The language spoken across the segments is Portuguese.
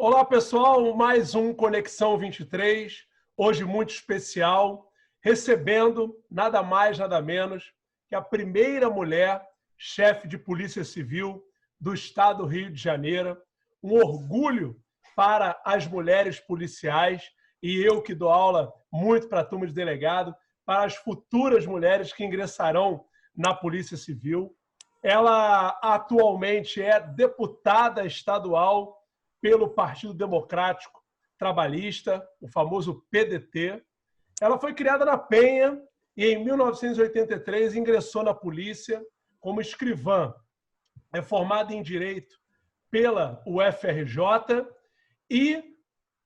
Olá, pessoal, mais um Conexão 23, hoje muito especial, recebendo nada mais, nada menos que a primeira mulher chefe de Polícia Civil do estado do Rio de Janeiro. Um orgulho para as mulheres policiais e eu que dou aula muito para a turma de delegado, para as futuras mulheres que ingressarão na Polícia Civil. Ela atualmente é deputada estadual pelo Partido Democrático Trabalhista, o famoso PDT. Ela foi criada na Penha e, em 1983, ingressou na polícia como escrivã. É formada em Direito pela UFRJ e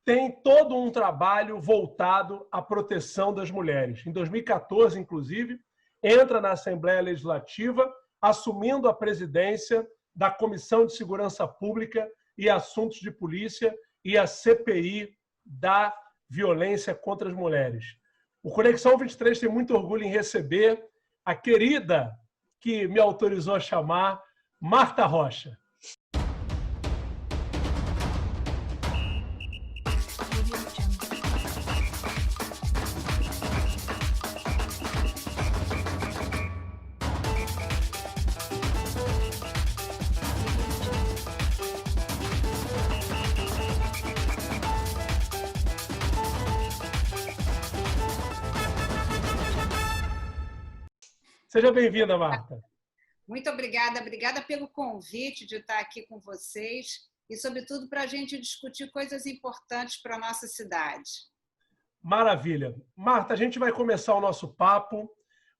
tem todo um trabalho voltado à proteção das mulheres. Em 2014, inclusive, entra na Assembleia Legislativa, assumindo a presidência da Comissão de Segurança Pública e Assuntos de Polícia e a CPI da violência contra as mulheres. O Conexão 23 tem muito orgulho em receber a querida, que me autorizou a chamar, Marta Rocha. Seja bem-vinda, Marta. Muito obrigada. Obrigada pelo convite de estar aqui com vocês e, sobretudo, para a gente discutir coisas importantes para a nossa cidade. Maravilha. Marta, a gente vai começar o nosso papo.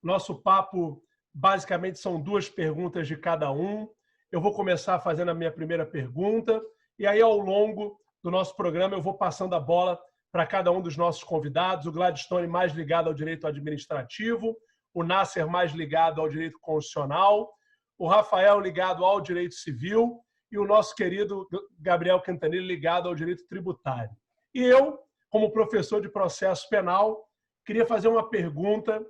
Nosso papo, basicamente, são 2 perguntas de cada um. Eu vou começar fazendo a minha primeira pergunta e aí, ao longo do nosso programa, eu vou passando a bola para cada um dos nossos convidados. O Gladstone mais ligado ao direito administrativo, o Nasser mais ligado ao direito constitucional, o Rafael ligado ao direito civil e o nosso querido Gabriel Quintanilha ligado ao direito tributário. E eu, como professor de processo penal, queria fazer uma pergunta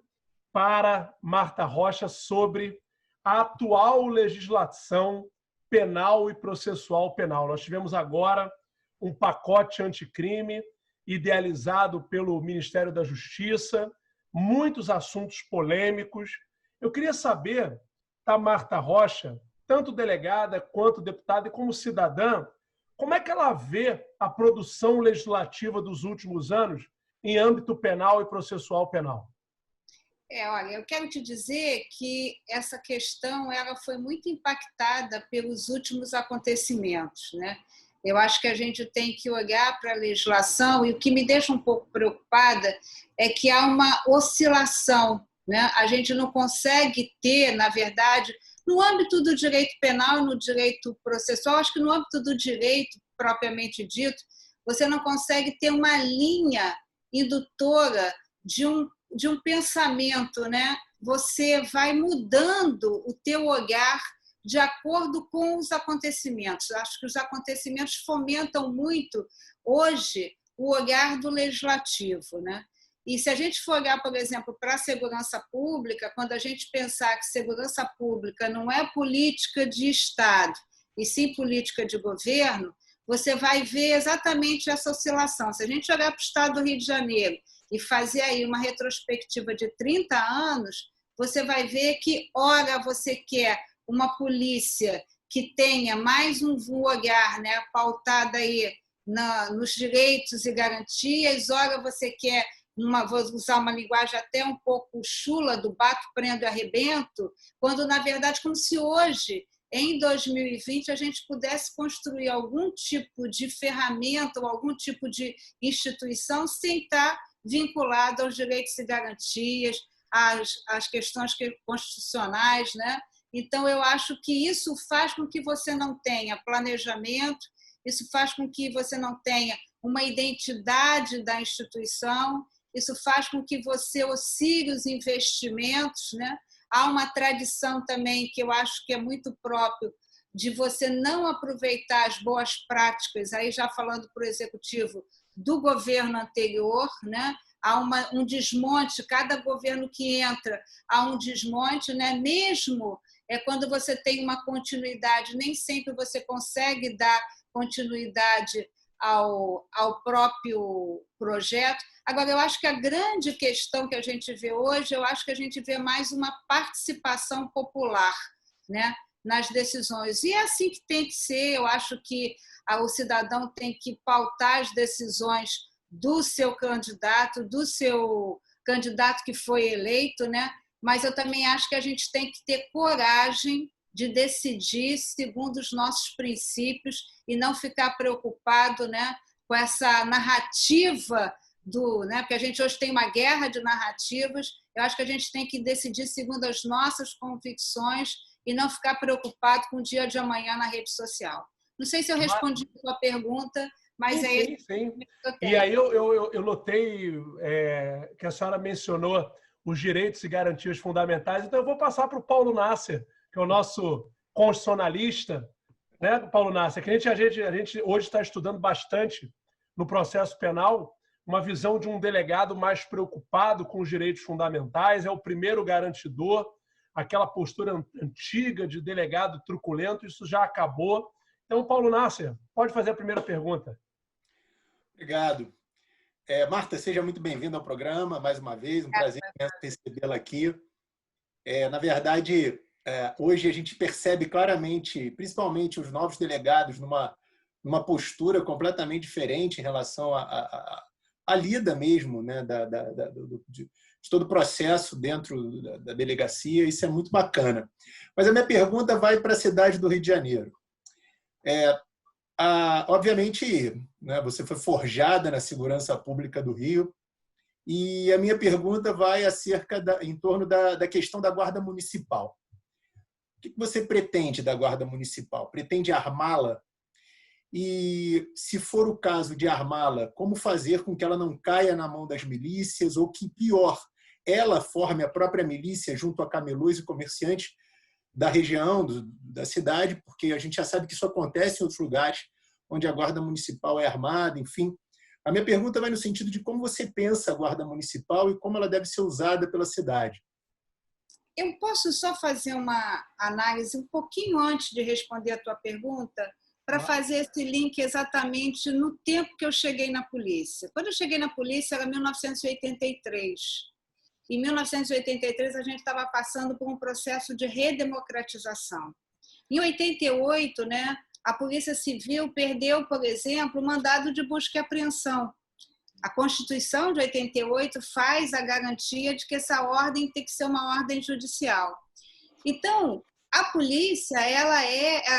para Marta Rocha sobre a atual legislação penal e processual penal. Nós tivemos agora um pacote anticrime idealizado pelo Ministério da Justiça, muitos assuntos polêmicos. Eu queria saber da Marta Rocha, tanto delegada quanto deputada e como cidadã, como é que ela vê a produção legislativa dos últimos anos em âmbito penal e processual penal? Olha, eu quero te dizer que essa questão ela foi muito impactada pelos últimos acontecimentos, né? Eu acho que a gente tem que olhar para a legislação e o que me deixa um pouco preocupada é que há uma oscilação, né? A gente não consegue ter, na verdade, no âmbito do direito penal e no direito processual, acho que no âmbito do direito propriamente dito, você não consegue ter uma linha indutora de um pensamento, né? Você vai mudando o teu olhar de acordo com os acontecimentos. Acho que os acontecimentos fomentam muito, hoje, o olhar do legislativo, né? E se a gente for olhar, por exemplo, para a segurança pública, quando a gente pensar que segurança pública não é política de Estado, e sim política de governo, você vai ver exatamente essa oscilação. Se a gente olhar para o Estado do Rio de Janeiro e fazer aí uma retrospectiva de 30 anos, você vai ver que, ora, você quer uma polícia que tenha mais um olhar, né, pautada aí nos direitos e garantias, ora você quer, vou usar uma linguagem até um pouco chula, do bato, prendo e arrebento, quando, na verdade, como se hoje, em 2020, a gente pudesse construir algum tipo de ferramenta ou algum tipo de instituição sem estar vinculado aos direitos e garantias, às questões constitucionais, né? Então, eu acho que isso faz com que você não tenha planejamento, isso faz com que você não tenha uma identidade da instituição, isso faz com que você oscile os investimentos, né? Há uma tradição também que eu acho que é muito próprio de você não aproveitar as boas práticas, aí já falando para o executivo do governo anterior, né? Há um desmonte, cada governo que entra há um desmonte, né? Mesmo quando você tem uma continuidade, nem sempre você consegue dar continuidade ao próprio projeto. Agora, eu acho que a grande questão que a gente vê hoje, eu acho que a gente vê mais uma participação popular, né, nas decisões. E é assim que tem que ser. Eu acho que o cidadão tem que pautar as decisões do seu candidato que foi eleito, né? Mas eu também acho que a gente tem que ter coragem de decidir segundo os nossos princípios e não ficar preocupado, né, com essa narrativa né, porque a gente hoje tem uma guerra de narrativas. Eu acho que a gente tem que decidir segundo as nossas convicções e não ficar preocupado com o dia de amanhã na rede social. Não sei se eu respondi a sua pergunta, mas sim, sim. E aí eu notei que a senhora mencionou os direitos e garantias fundamentais, então eu vou passar para o Paulo Nasser, que é o nosso constitucionalista, né, Paulo Nasser, que a gente hoje está estudando bastante no processo penal, uma visão de um delegado mais preocupado com os direitos fundamentais, é o primeiro garantidor, aquela postura antiga de delegado truculento, isso já acabou. Então, Paulo Nasser, pode fazer a primeira pergunta. Obrigado. Marta, seja muito bem-vinda ao programa, mais uma vez, um prazer recebê-la aqui. Na verdade, hoje a gente percebe claramente, principalmente os novos delegados, numa postura completamente diferente em relação à lida mesmo, né, de todo o processo dentro da delegacia. Isso é muito bacana. Mas a minha pergunta vai para a cidade do Rio de Janeiro. Obviamente, né, você foi forjada na segurança pública do Rio, e a minha pergunta vai em torno da questão da Guarda Municipal. O que você pretende da Guarda Municipal? Pretende armá-la? E, se for o caso de armá-la, como fazer com que ela não caia na mão das milícias, ou que, pior, ela forme a própria milícia junto a camelôs e comerciantes da região, da cidade, porque a gente já sabe que isso acontece em outros lugares onde a Guarda Municipal é armada, enfim. A minha pergunta vai no sentido de como você pensa a Guarda Municipal e como ela deve ser usada pela cidade. Eu posso só fazer uma análise um pouquinho antes de responder a tua pergunta, para fazer esse link exatamente no tempo que eu cheguei na polícia. Quando eu cheguei na polícia era 1983. Em 1983, a gente estava passando por um processo de redemocratização. Em 88, né, a Polícia Civil perdeu, por exemplo, o mandado de busca e apreensão. A Constituição de 88 faz a garantia de que essa ordem tem que ser uma ordem judicial. Então, a polícia,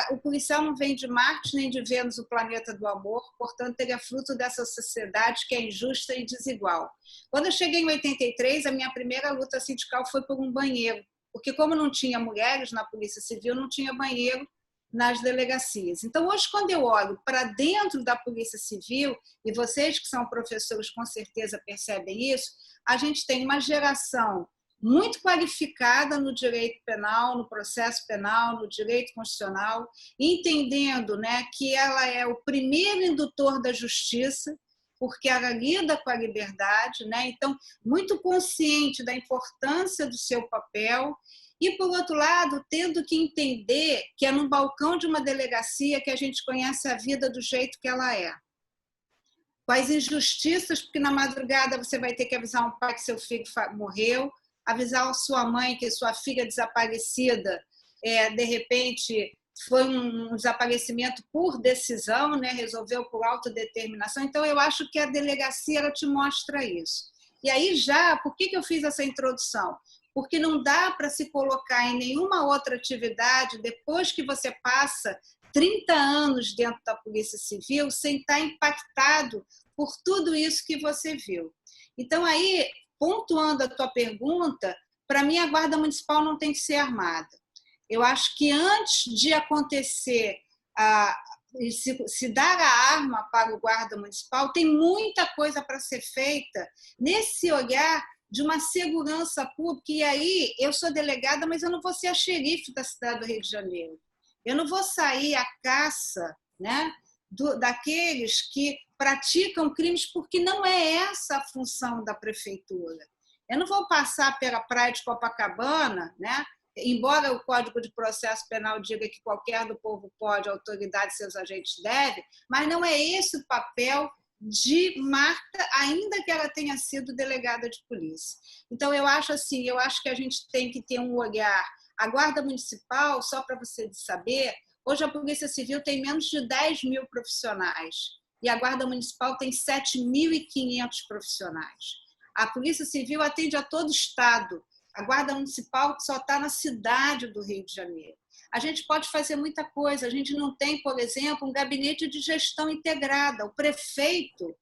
o policial não vem de Marte nem de Vênus, o planeta do amor, portanto, ele é fruto dessa sociedade que é injusta e desigual. Quando eu cheguei em 83, a minha primeira luta sindical foi por um banheiro, porque como não tinha mulheres na Polícia Civil, não tinha banheiro nas delegacias. Então, hoje, quando eu olho para dentro da Polícia Civil, e vocês que são professores com certeza percebem isso, a gente tem uma geração muito qualificada no direito penal, no processo penal, no direito constitucional, entendendo, né, que ela é o primeiro indutor da justiça, porque ela lida com a liberdade, né? Então, muito consciente da importância do seu papel e, por outro lado, tendo que entender que é num balcão de uma delegacia que a gente conhece a vida do jeito que ela é. Com as injustiças, porque na madrugada você vai ter que avisar um pai que seu filho morreu, avisar a sua mãe que sua filha desaparecida, de repente, foi um desaparecimento por decisão, né? Resolveu por autodeterminação. Então, eu acho que a delegacia ela te mostra isso. E aí, por que eu fiz essa introdução? Porque não dá para se colocar em nenhuma outra atividade depois que você passa 30 anos dentro da Polícia Civil sem estar impactado por tudo isso que você viu. Então, aí, pontuando a tua pergunta, para mim a Guarda Municipal não tem que ser armada. Eu acho que antes de acontecer, se dar a arma para o Guarda Municipal, tem muita coisa para ser feita nesse olhar de uma segurança pública. E aí, eu sou delegada, mas eu não vou ser a xerife da cidade do Rio de Janeiro. Eu não vou sair à caça, né, daqueles que praticam crimes, porque não é essa a função da prefeitura. Eu não vou passar pela praia de Copacabana, né, embora o Código de Processo Penal diga que qualquer do povo pode, a autoridade e seus agentes devem, mas não é esse o papel de Marta, ainda que ela tenha sido delegada de polícia. Então, eu acho que a gente tem que ter um olhar. A Guarda Municipal, só para você saber, hoje a Polícia Civil tem menos de 10 mil profissionais e a Guarda Municipal tem 7.500 profissionais. A Polícia Civil atende a todo o estado. A Guarda Municipal só está na cidade do Rio de Janeiro. A gente pode fazer muita coisa. A gente não tem, por exemplo, um gabinete de gestão integrada. O prefeito,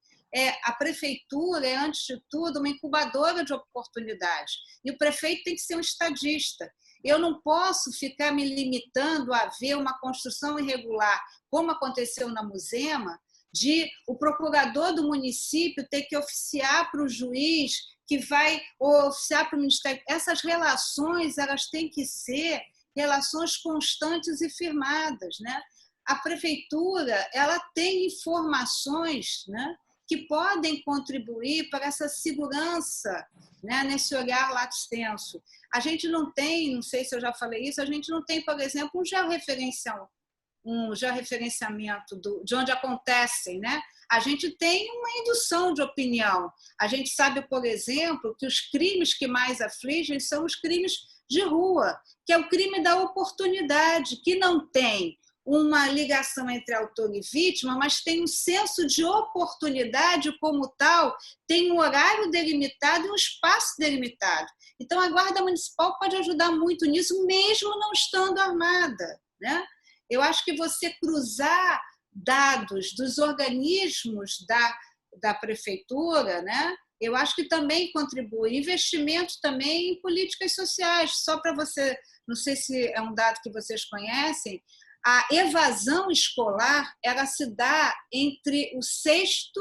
a prefeitura é, antes de tudo, uma incubadora de oportunidades. E o prefeito tem que ser um estadista. Eu não posso ficar me limitando a ver uma construção irregular, como aconteceu na Muzema, de o procurador do município ter que oficiar para o juiz, que vai oficiar para o Ministério. Essas relações, elas têm que ser relações constantes e firmadas, né? A prefeitura, ela tem informações, né, que podem contribuir para essa segurança, né, nesse olhar lato sensu. A gente não tem, não sei se eu já falei isso, a gente não tem, por exemplo, um georreferenciamento de onde acontecem, né? A gente tem uma indução de opinião. A gente sabe, por exemplo, que os crimes que mais afligem são os crimes de rua, que é o crime da oportunidade, que não tem uma ligação entre autor e vítima, mas tem um senso de oportunidade como tal, tem um horário delimitado e um espaço delimitado. Então, a Guarda Municipal pode ajudar muito nisso, mesmo não estando armada, né? Eu acho que você cruzar dados dos organismos da prefeitura, né? Eu acho que também contribui. Investimento também em políticas sociais. Só para você, não sei se é um dado que vocês conhecem, a evasão escolar ela se dá entre o 6º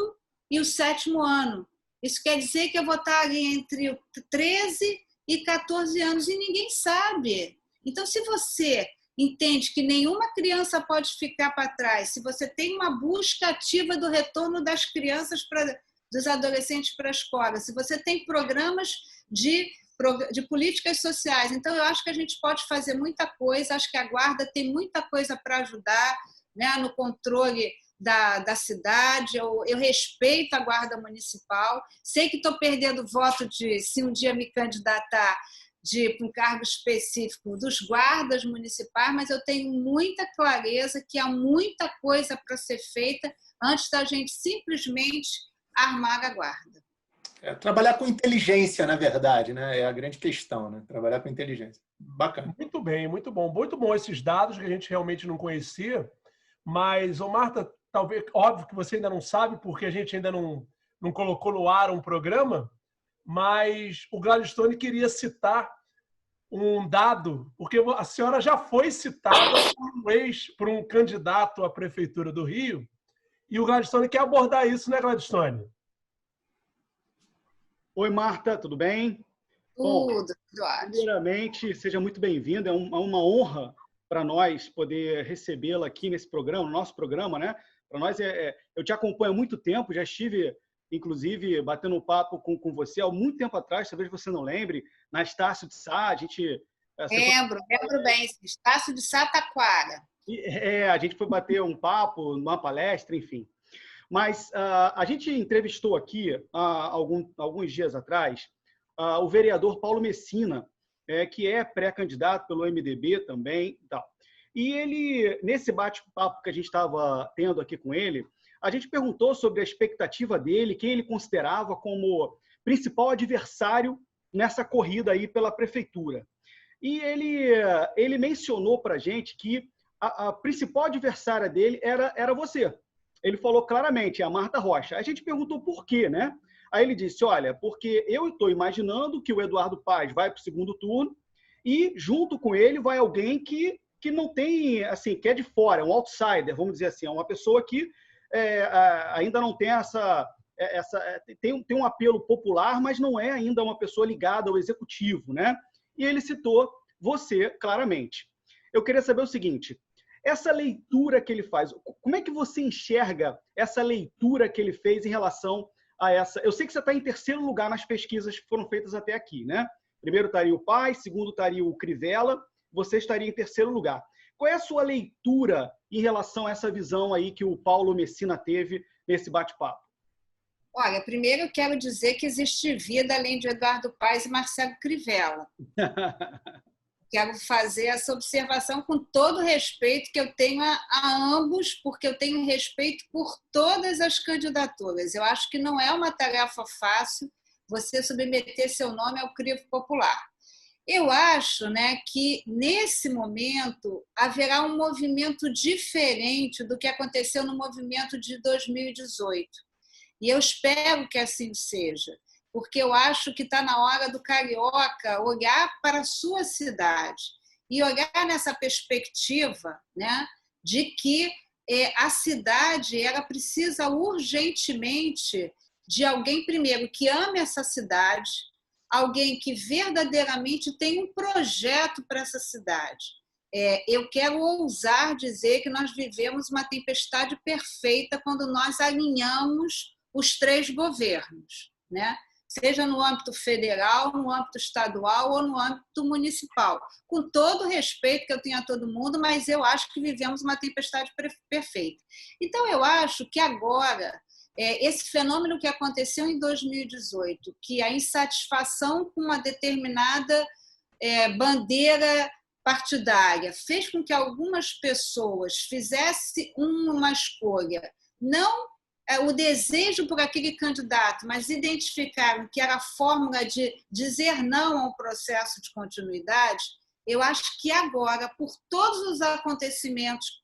e o 7º ano. Isso quer dizer que eu vou estar ali entre 13 e 14 anos e ninguém sabe. Então, se você entende que nenhuma criança pode ficar para trás, se você tem uma busca ativa do retorno das crianças, dos adolescentes para a escola, se você tem programas de políticas sociais, então eu acho que a gente pode fazer muita coisa, acho que a Guarda tem muita coisa para ajudar, né, no controle da cidade. Eu respeito a Guarda Municipal, sei que estou perdendo voto se um dia me candidatar para um cargo específico dos guardas municipais, mas eu tenho muita clareza que há muita coisa para ser feita antes da gente simplesmente armar a guarda. Trabalhar com inteligência, na verdade, né? É a grande questão, né? Trabalhar com inteligência. Bacana. Muito bem, muito bom. Muito bom esses dados que a gente realmente não conhecia, mas, Marta, talvez, óbvio que você ainda não sabe, porque a gente ainda não colocou no ar um programa, mas o Gladstone queria citar um dado, porque a senhora já foi citada por um candidato à Prefeitura do Rio, e o Gladstone quer abordar isso, né, Gladstone? Oi, Marta, tudo bem? Tudo, Eduardo. Primeiramente, seja muito bem-vinda. É uma honra para nós poder recebê-la aqui nesse programa, no nosso programa, né? Para nós, eu te acompanho há muito tempo, já estive, inclusive, batendo um papo com você há muito tempo atrás, talvez você não lembre, na Estácio de Sá, a gente... Lembro bem, Estácio de Sá, Taquara. A gente foi bater um papo, numa palestra, enfim. Mas a gente entrevistou aqui, alguns dias atrás, o vereador Paulo Messina, que é pré-candidato pelo MDB também. E ele, nesse bate-papo que a gente estava tendo aqui com ele, a gente perguntou sobre a expectativa dele, quem ele considerava como principal adversário nessa corrida aí pela prefeitura. E ele mencionou para a gente que a principal adversária dele era você. Ele falou claramente, a Marta Rocha. A gente perguntou por quê, né? Aí ele disse, olha, porque eu estou imaginando que o Eduardo Paes vai para o segundo turno e, junto com ele, vai alguém que não tem, assim, que é de fora, é um outsider, vamos dizer assim, é uma pessoa que ainda não tem tem um apelo popular, mas não é ainda uma pessoa ligada ao executivo, né? E ele citou você, claramente. Eu queria saber o seguinte, essa leitura que ele faz, como é que você enxerga essa leitura que ele fez em relação a essa... Eu sei que você está em terceiro lugar nas pesquisas que foram feitas até aqui, né? Primeiro estaria o Paes, segundo estaria o Crivella, você estaria em terceiro lugar. Qual é a sua leitura em relação a essa visão aí que o Paulo Messina teve nesse bate-papo? Olha, primeiro eu quero dizer que existe vida além de Eduardo Paes e Marcelo Crivella. Quero fazer essa observação com todo o respeito que eu tenho a ambos, porque eu tenho respeito por todas as candidaturas. Eu acho que não é uma tarefa fácil você submeter seu nome ao crivo popular. Eu acho, né, que, nesse momento, haverá um movimento diferente do que aconteceu no movimento de 2018. E eu espero que assim seja, porque eu acho que está na hora do carioca olhar para a sua cidade e olhar nessa perspectiva, né, de que a cidade ela precisa urgentemente de alguém, primeiro, que ame essa cidade, alguém que verdadeiramente tem um projeto para essa cidade. Eu quero ousar dizer que nós vivemos uma tempestade perfeita quando nós alinhamos os três governos, né? Seja no âmbito federal, no âmbito estadual ou no âmbito municipal. Com todo o respeito que eu tenho a todo mundo, mas eu acho que vivemos uma tempestade perfeita. Então, eu acho que agora, esse fenômeno que aconteceu em 2018, que a insatisfação com uma determinada bandeira partidária fez com que algumas pessoas fizessem uma escolha, não o desejo por aquele candidato, mas identificaram que era a fórmula de dizer não ao processo de continuidade. Eu acho que agora, por todos os acontecimentos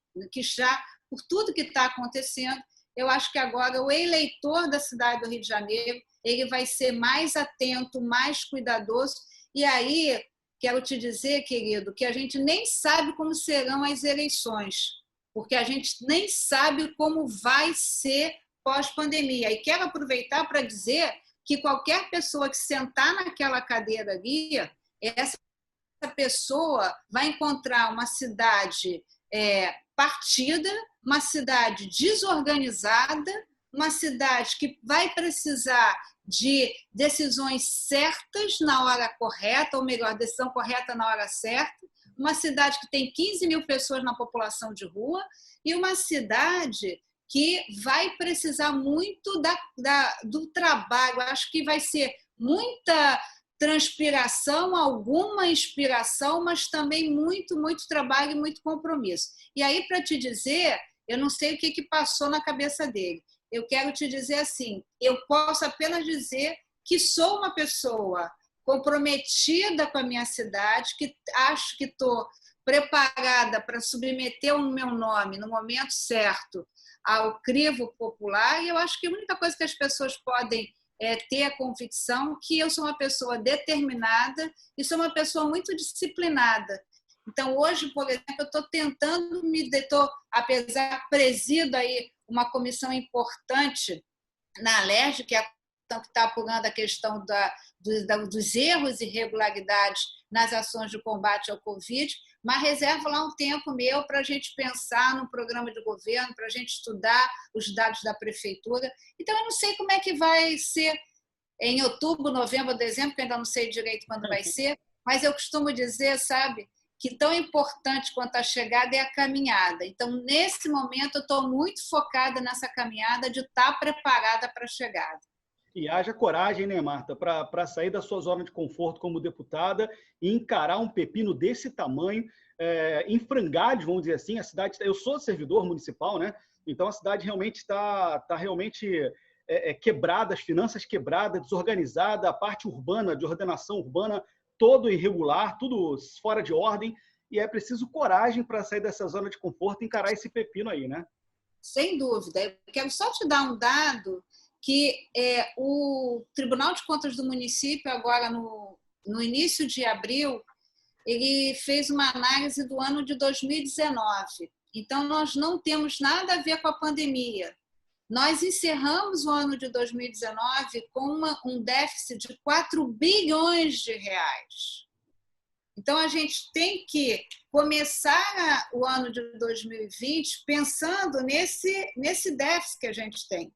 por tudo que está acontecendo, eu acho que agora o eleitor da cidade do Rio de Janeiro ele vai ser mais atento, mais cuidadoso. E aí, quero te dizer, querido, que a gente nem sabe como serão as eleições, porque a gente nem sabe como vai ser pós-pandemia. E quero aproveitar para dizer que qualquer pessoa que sentar naquela cadeira ali, essa pessoa vai encontrar uma cidade partida, uma cidade desorganizada, uma cidade que vai precisar de decisões certas na hora correta, ou melhor, decisão correta na hora certa, uma cidade que tem 15 mil pessoas na população de rua e uma cidade que vai precisar muito do trabalho. Acho que vai ser muita transpiração, alguma inspiração, mas também muito, muito trabalho e muito compromisso. E aí, para te dizer, eu não sei o que passou na cabeça dele. Eu quero te dizer assim, eu posso apenas dizer que sou uma pessoa comprometida com a minha cidade, que acho que estou preparada para submeter o meu nome no momento certo ao crivo popular, e eu acho que a única coisa que as pessoas podem ter a convicção que eu sou uma pessoa determinada e sou uma pessoa muito disciplinada. Então, hoje, por exemplo, eu estou tentando apesar presido aí uma comissão importante na Alerj, que está apurando a questão dos erros e irregularidades nas ações de combate ao Covid, mas reservo lá um tempo meu para a gente pensar no programa de governo, para a gente estudar os dados da prefeitura. Então, eu não sei como é que vai ser em outubro, novembro, dezembro, que eu ainda não sei direito quando vai ser, mas eu costumo dizer, sabe, que tão importante quanto a chegada é a caminhada. Então, nesse momento, eu estou muito focada nessa caminhada de estar preparada para a chegada. E haja coragem, né, Marta, para sair da sua zona de conforto como deputada e encarar um pepino desse tamanho, em frangalhos, vamos dizer assim. A cidade, eu sou servidor municipal, né? Então a cidade realmente está realmente quebrada, as finanças quebradas, desorganizada, a parte urbana, de ordenação urbana, todo irregular, tudo fora de ordem. E é preciso coragem para sair dessa zona de conforto e encarar esse pepino aí, né? Sem dúvida. Eu quero só te dar um dado que o Tribunal de Contas do município, agora no início de abril, ele fez uma análise do ano de 2019. Então, nós não temos nada a ver com a pandemia. Nós encerramos o ano de 2019 com um déficit de 4 bilhões de reais. Então, a gente tem que começar o ano de 2020 pensando nesse déficit que a gente tem.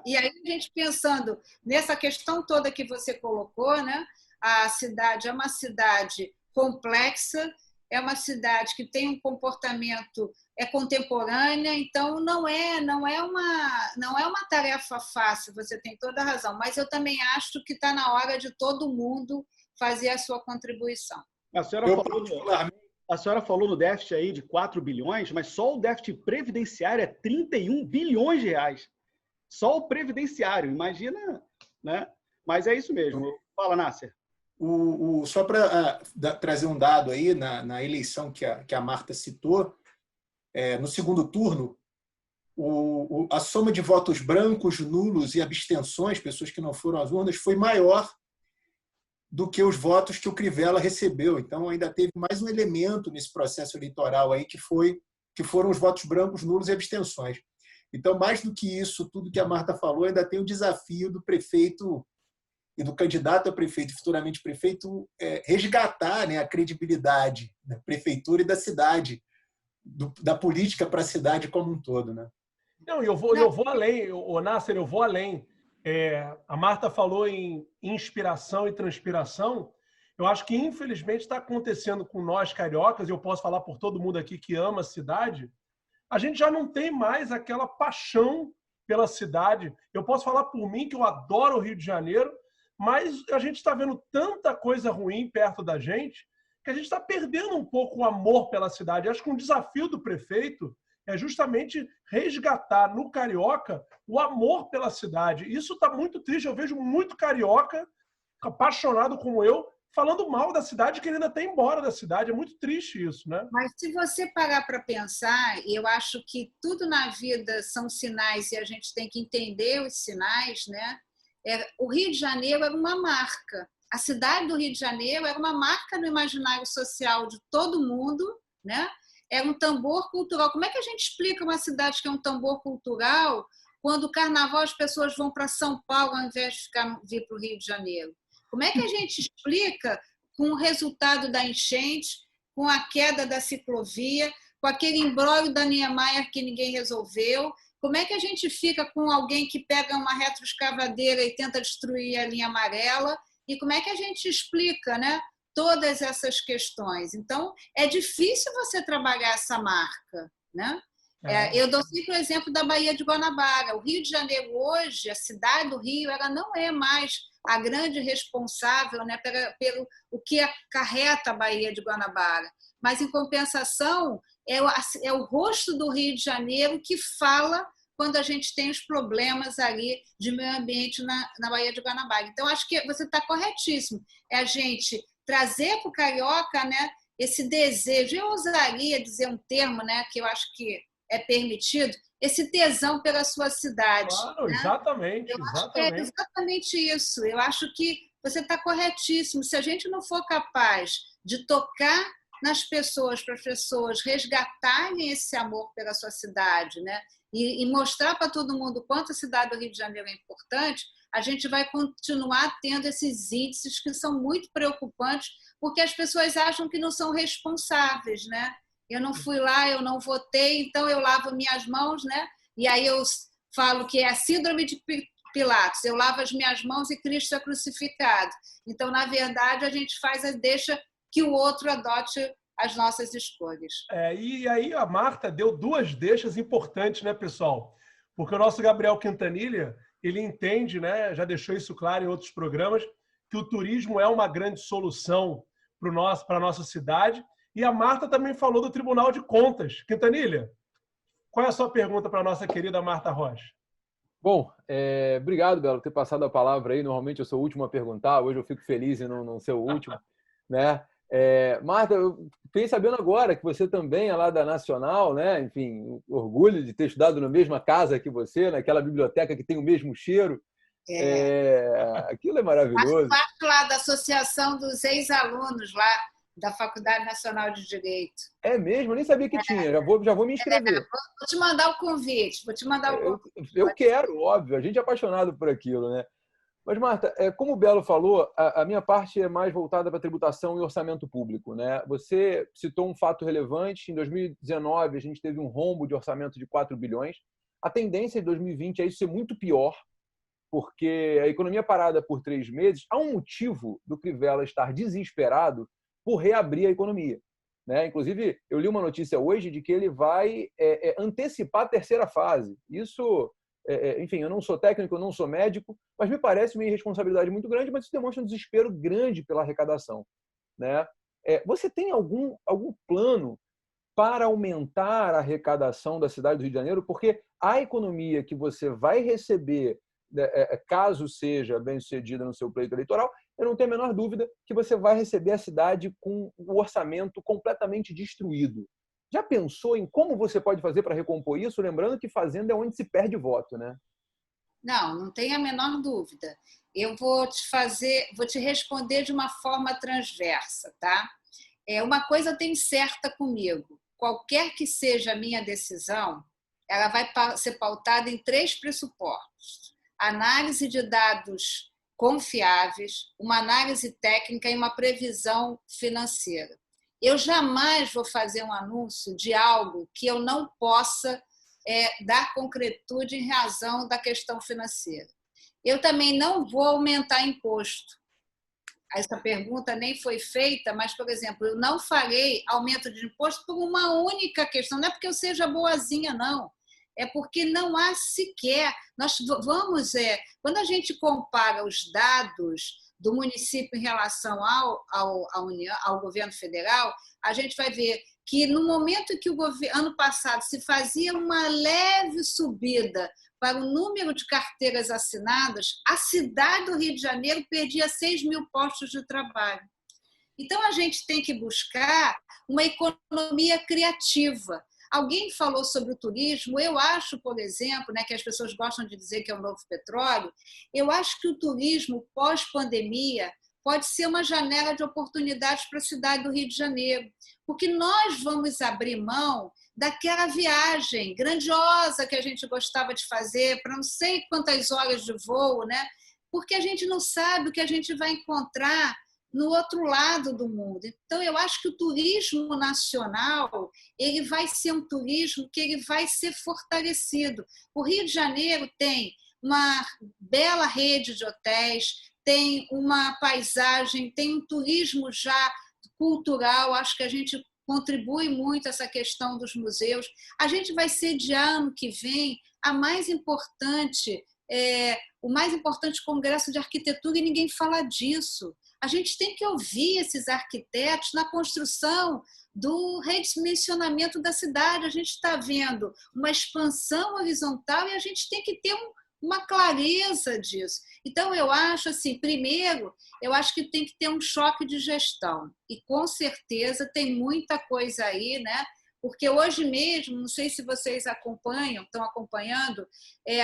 E aí, a gente pensando nessa questão toda que você colocou, né? a cidade é uma cidade complexa, é uma cidade que tem um comportamento contemporânea, então não é uma tarefa fácil, você tem toda a razão, mas eu também acho que está na hora de todo mundo fazer a sua contribuição. A senhora falou no déficit aí de 4 bilhões, mas só o déficit previdenciário é 31 bilhões de reais. Só o previdenciário, imagina, né? Mas é isso mesmo. Fala, Nasser. Só para trazer um dado aí, na eleição que a Marta citou, no segundo turno, a soma de votos brancos, nulos e abstenções, pessoas que não foram às urnas, foi maior do que os votos que o Crivella recebeu. Então, ainda teve mais um elemento nesse processo eleitoral aí, que foram os votos brancos, nulos e abstenções. Então, mais do que isso, tudo que a Marta falou, ainda tem o desafio do prefeito e do candidato a prefeito, futuramente prefeito, resgatar, né, a credibilidade da prefeitura e da cidade, da política para a cidade como um todo. Né? Não, eu vou além, Nasser, eu vou além. A Marta falou em inspiração e transpiração. Eu acho que, infelizmente, está acontecendo com nós, cariocas, e eu posso falar por todo mundo aqui que ama a cidade, a gente já não tem mais aquela paixão pela cidade. Eu posso falar por mim que eu adoro o Rio de Janeiro, mas a gente está vendo tanta coisa ruim perto da gente que a gente está perdendo um pouco o amor pela cidade. Acho que um desafio do prefeito é justamente resgatar no carioca o amor pela cidade. Isso está muito triste. Eu vejo muito carioca, apaixonado como eu, falando mal da cidade, querendo até ir embora da cidade. É muito triste isso, né? Mas se você parar para pensar, eu acho que tudo na vida são sinais e a gente tem que entender os sinais, né? O Rio de Janeiro era uma marca. A cidade do Rio de Janeiro era uma marca no imaginário social de todo mundo, né? Era um tambor cultural. Como é que a gente explica uma cidade que é um tambor cultural quando o carnaval as pessoas vão para São Paulo ao invés de vir para o Rio de Janeiro? Como é que a gente explica com o resultado da enchente, com a queda da ciclovia, com aquele imbróglio da Niemeyer que ninguém resolveu? Como é que a gente fica com alguém que pega uma retroescavadeira e tenta destruir a linha amarela? E como é que a gente explica, né, todas essas questões? Então, é difícil você trabalhar essa marca, né? Eu dou sempre o exemplo da Baía de Guanabara. O Rio de Janeiro hoje, a cidade do Rio, ela não é mais a grande responsável, né, pelo o que acarreta a Baía de Guanabara. Mas, em compensação, é o rosto do Rio de Janeiro que fala quando a gente tem os problemas ali de meio ambiente na Baía de Guanabara. Então, acho que você está corretíssimo. É a gente trazer para o carioca, né, esse desejo. Eu ousaria dizer um termo, né, que eu acho que é permitido, esse tesão pela sua cidade. Claro, né? Exatamente. Eu acho que é exatamente isso. Eu acho que você está corretíssimo. Se a gente não for capaz de tocar nas pessoas, para as pessoas resgatarem esse amor pela sua cidade, né? E mostrar para todo mundo o quanto a cidade do Rio de Janeiro é importante, a gente vai continuar tendo esses índices que são muito preocupantes, porque as pessoas acham que não são responsáveis, né? Eu não fui lá, eu não votei, então eu lavo minhas mãos, né? E aí eu falo que é a síndrome de Pilatos, eu lavo as minhas mãos e Cristo é crucificado. Então, na verdade, a gente deixa que o outro adote as nossas escolhas. E aí a Marta deu duas deixas importantes, né, pessoal? Porque o nosso Gabriel Quintanilha, ele entende, né, já deixou isso claro em outros programas, que o turismo é uma grande solução para a nossa cidade. E a Marta também falou do Tribunal de Contas. Quintanilha, qual é a sua pergunta para a nossa querida Marta Rocha? Bom, obrigado, Belo, por ter passado a palavra aí. Normalmente eu sou o último a perguntar, hoje eu fico feliz em não ser o último. Né? Marta, eu fiquei sabendo agora que você também é lá da Nacional, né? Enfim, orgulho de ter estudado na mesma casa que você, naquela biblioteca que tem o mesmo cheiro. Aquilo é maravilhoso. Faço parte lá da Associação dos Ex-Alunos lá da Faculdade Nacional de Direito. É mesmo? Eu nem sabia que tinha. Já vou me inscrever. Vou te mandar o convite. Eu quero, óbvio. A gente é apaixonado por aquilo, né? Mas, Marta, como o Belo falou, a minha parte é mais voltada para tributação e orçamento público, né? Você citou um fato relevante. Em 2019, a gente teve um rombo de orçamento de 4 bilhões. A tendência em 2020 é isso ser muito pior. porque a economia parada por 3 meses, há um motivo do Crivella estar desesperado por reabrir a economia, né? Inclusive, eu li uma notícia hoje de que ele vai antecipar a terceira fase. Isso, enfim, eu não sou técnico, eu não sou médico, mas me parece uma irresponsabilidade muito grande, mas isso demonstra um desespero grande pela arrecadação, né? Você tem algum plano para aumentar a arrecadação da cidade do Rio de Janeiro? Porque a economia que você vai receber, caso seja bem-sucedida no seu pleito eleitoral, eu não tenho a menor dúvida que você vai receber a cidade com o orçamento completamente destruído. Já pensou em como você pode fazer para recompor isso? Lembrando que fazenda é onde se perde voto, né? Não tem a menor dúvida. Eu vou te responder de uma forma transversa, tá? Uma coisa tem certa comigo. Qualquer que seja a minha decisão, ela vai ser pautada em 3 pressupostos: análise de dados confiáveis, uma análise técnica e uma previsão financeira. Eu jamais vou fazer um anúncio de algo que eu não possa dar concretude em razão da questão financeira. Eu também não vou aumentar imposto. Essa pergunta nem foi feita, mas, por exemplo, eu não farei aumento de imposto por uma única questão. Não é porque eu seja boazinha, não. É porque não há sequer. Quando a gente compara os dados do município em relação ao governo federal, a gente vai ver que no momento que ano passado se fazia uma leve subida para o número de carteiras assinadas, a cidade do Rio de Janeiro perdia 6 mil postos de trabalho. Então, a gente tem que buscar uma economia criativa. Alguém falou sobre o turismo. Eu acho, por exemplo, que as pessoas gostam de dizer que é o novo petróleo, eu acho que o turismo pós-pandemia pode ser uma janela de oportunidades para a cidade do Rio de Janeiro, porque nós vamos abrir mão daquela viagem grandiosa que a gente gostava de fazer para não sei quantas horas de voo, né? Porque a gente não sabe o que a gente vai encontrar no outro lado do mundo. Então, eu acho que o turismo nacional ele vai ser um turismo que ele vai ser fortalecido. O Rio de Janeiro tem uma bela rede de hotéis, tem uma paisagem, tem um turismo já cultural. Acho que a gente contribui muito essa questão dos museus. A gente vai sediar ano que vem o mais importante congresso de arquitetura e ninguém fala disso. A gente tem que ouvir esses arquitetos na construção do redimensionamento da cidade. A gente está vendo uma expansão horizontal e a gente tem que ter uma clareza disso. Então, eu acho assim, primeiro, eu acho que tem que ter um choque de gestão. E, com certeza, tem muita coisa aí, né? Porque hoje mesmo, não sei se vocês estão acompanhando,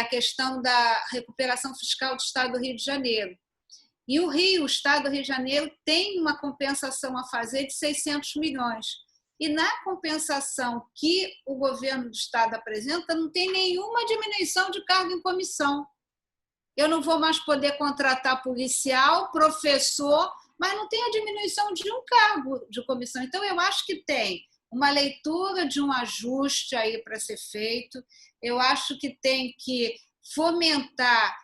a questão da recuperação fiscal do Estado do Rio de Janeiro. E o Estado do Rio de Janeiro tem uma compensação a fazer de 600 milhões. E na compensação que o governo do Estado apresenta, não tem nenhuma diminuição de cargo em comissão. Eu não vou mais poder contratar policial, professor, mas não tem a diminuição de um cargo de comissão. Então, eu acho que tem uma leitura de um ajuste aí para ser feito. Eu acho que tem que fomentar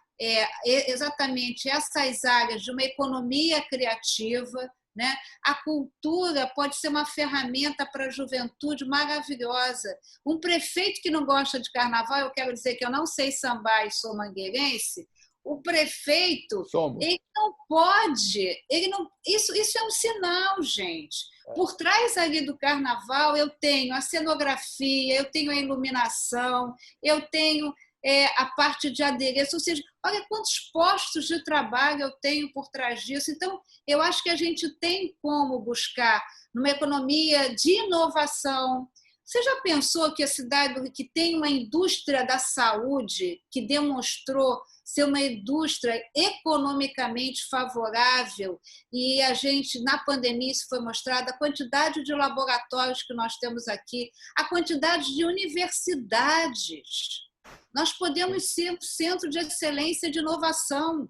exatamente essas áreas de uma economia criativa, né? A cultura pode ser uma ferramenta para a juventude maravilhosa. Um prefeito que não gosta de carnaval, eu quero dizer que eu não sei sambar e sou mangueirense, o prefeito, ele não pode, isso é um sinal, gente. Por trás ali do carnaval, eu tenho a cenografia, eu tenho a iluminação, eu tenho a parte de adereço, ou seja, olha quantos postos de trabalho eu tenho por trás disso. Então, eu acho que a gente tem como buscar numa economia de inovação. Você já pensou que a cidade que tem uma indústria da saúde que demonstrou ser uma indústria economicamente favorável e a gente, na pandemia, isso foi mostrado, a quantidade de laboratórios que nós temos aqui, a quantidade de universidades. Nós podemos ser um centro de excelência de inovação,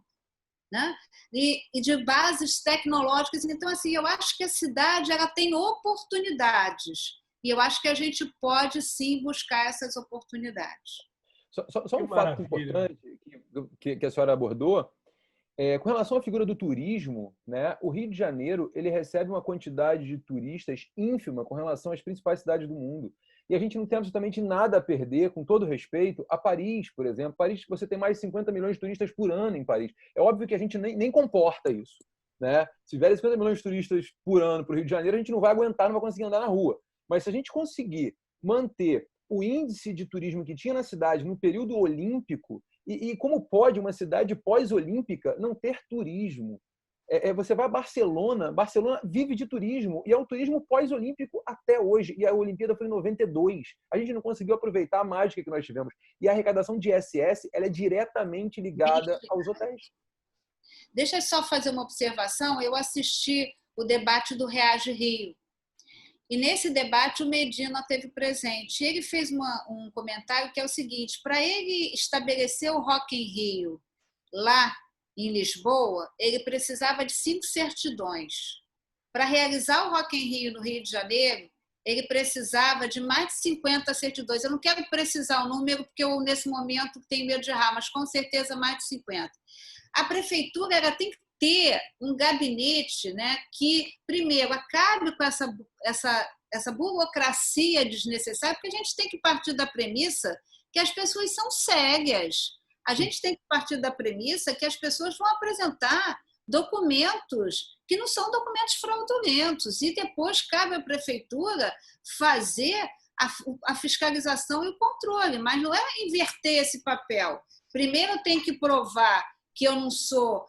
né? E de bases tecnológicas. Então, assim, eu acho que a cidade ela tem oportunidades e eu acho que a gente pode, sim, buscar essas oportunidades. Só um fato importante que a senhora abordou, com relação à figura do turismo, né, o Rio de Janeiro ele recebe uma quantidade de turistas ínfima com relação às principais cidades do mundo. E a gente não tem absolutamente nada a perder, com todo respeito, a Paris, por exemplo. Paris, você tem mais de 50 milhões de turistas por ano em Paris. É óbvio que a gente nem comporta isso, né? Se vier 50 milhões de turistas por ano para o Rio de Janeiro, a gente não vai aguentar, não vai conseguir andar na rua. Mas se a gente conseguir manter o índice de turismo que tinha na cidade no período olímpico, e como pode uma cidade pós-olímpica não ter turismo? Você vai a Barcelona vive de turismo, e é um turismo pós-olímpico até hoje, e a Olimpíada foi em 92. A gente não conseguiu aproveitar a mágica que nós tivemos. E a arrecadação de ISS ela é diretamente ligada aos hotéis. Deixa eu só fazer uma observação. Eu assisti o debate do Reage Rio. E nesse debate o Medina teve presente. Ele fez um comentário que é o seguinte: para ele estabelecer o Rock in Rio lá em Lisboa, ele precisava de 5 certidões. Para realizar o Rock in Rio no Rio de Janeiro, ele precisava de mais de 50 certidões. Eu não quero precisar o número, porque eu, nesse momento, tenho medo de errar, mas com certeza mais de 50. A prefeitura ela tem que ter um gabinete, né, que, primeiro, acabe com essa burocracia desnecessária, porque a gente tem que partir da premissa que as pessoas são sérias. A gente tem que partir da premissa que as pessoas vão apresentar documentos que não são documentos fraudulentos, e depois cabe à prefeitura fazer a fiscalização e o controle, mas não é inverter esse papel. Primeiro eu tenho que provar que eu não sou,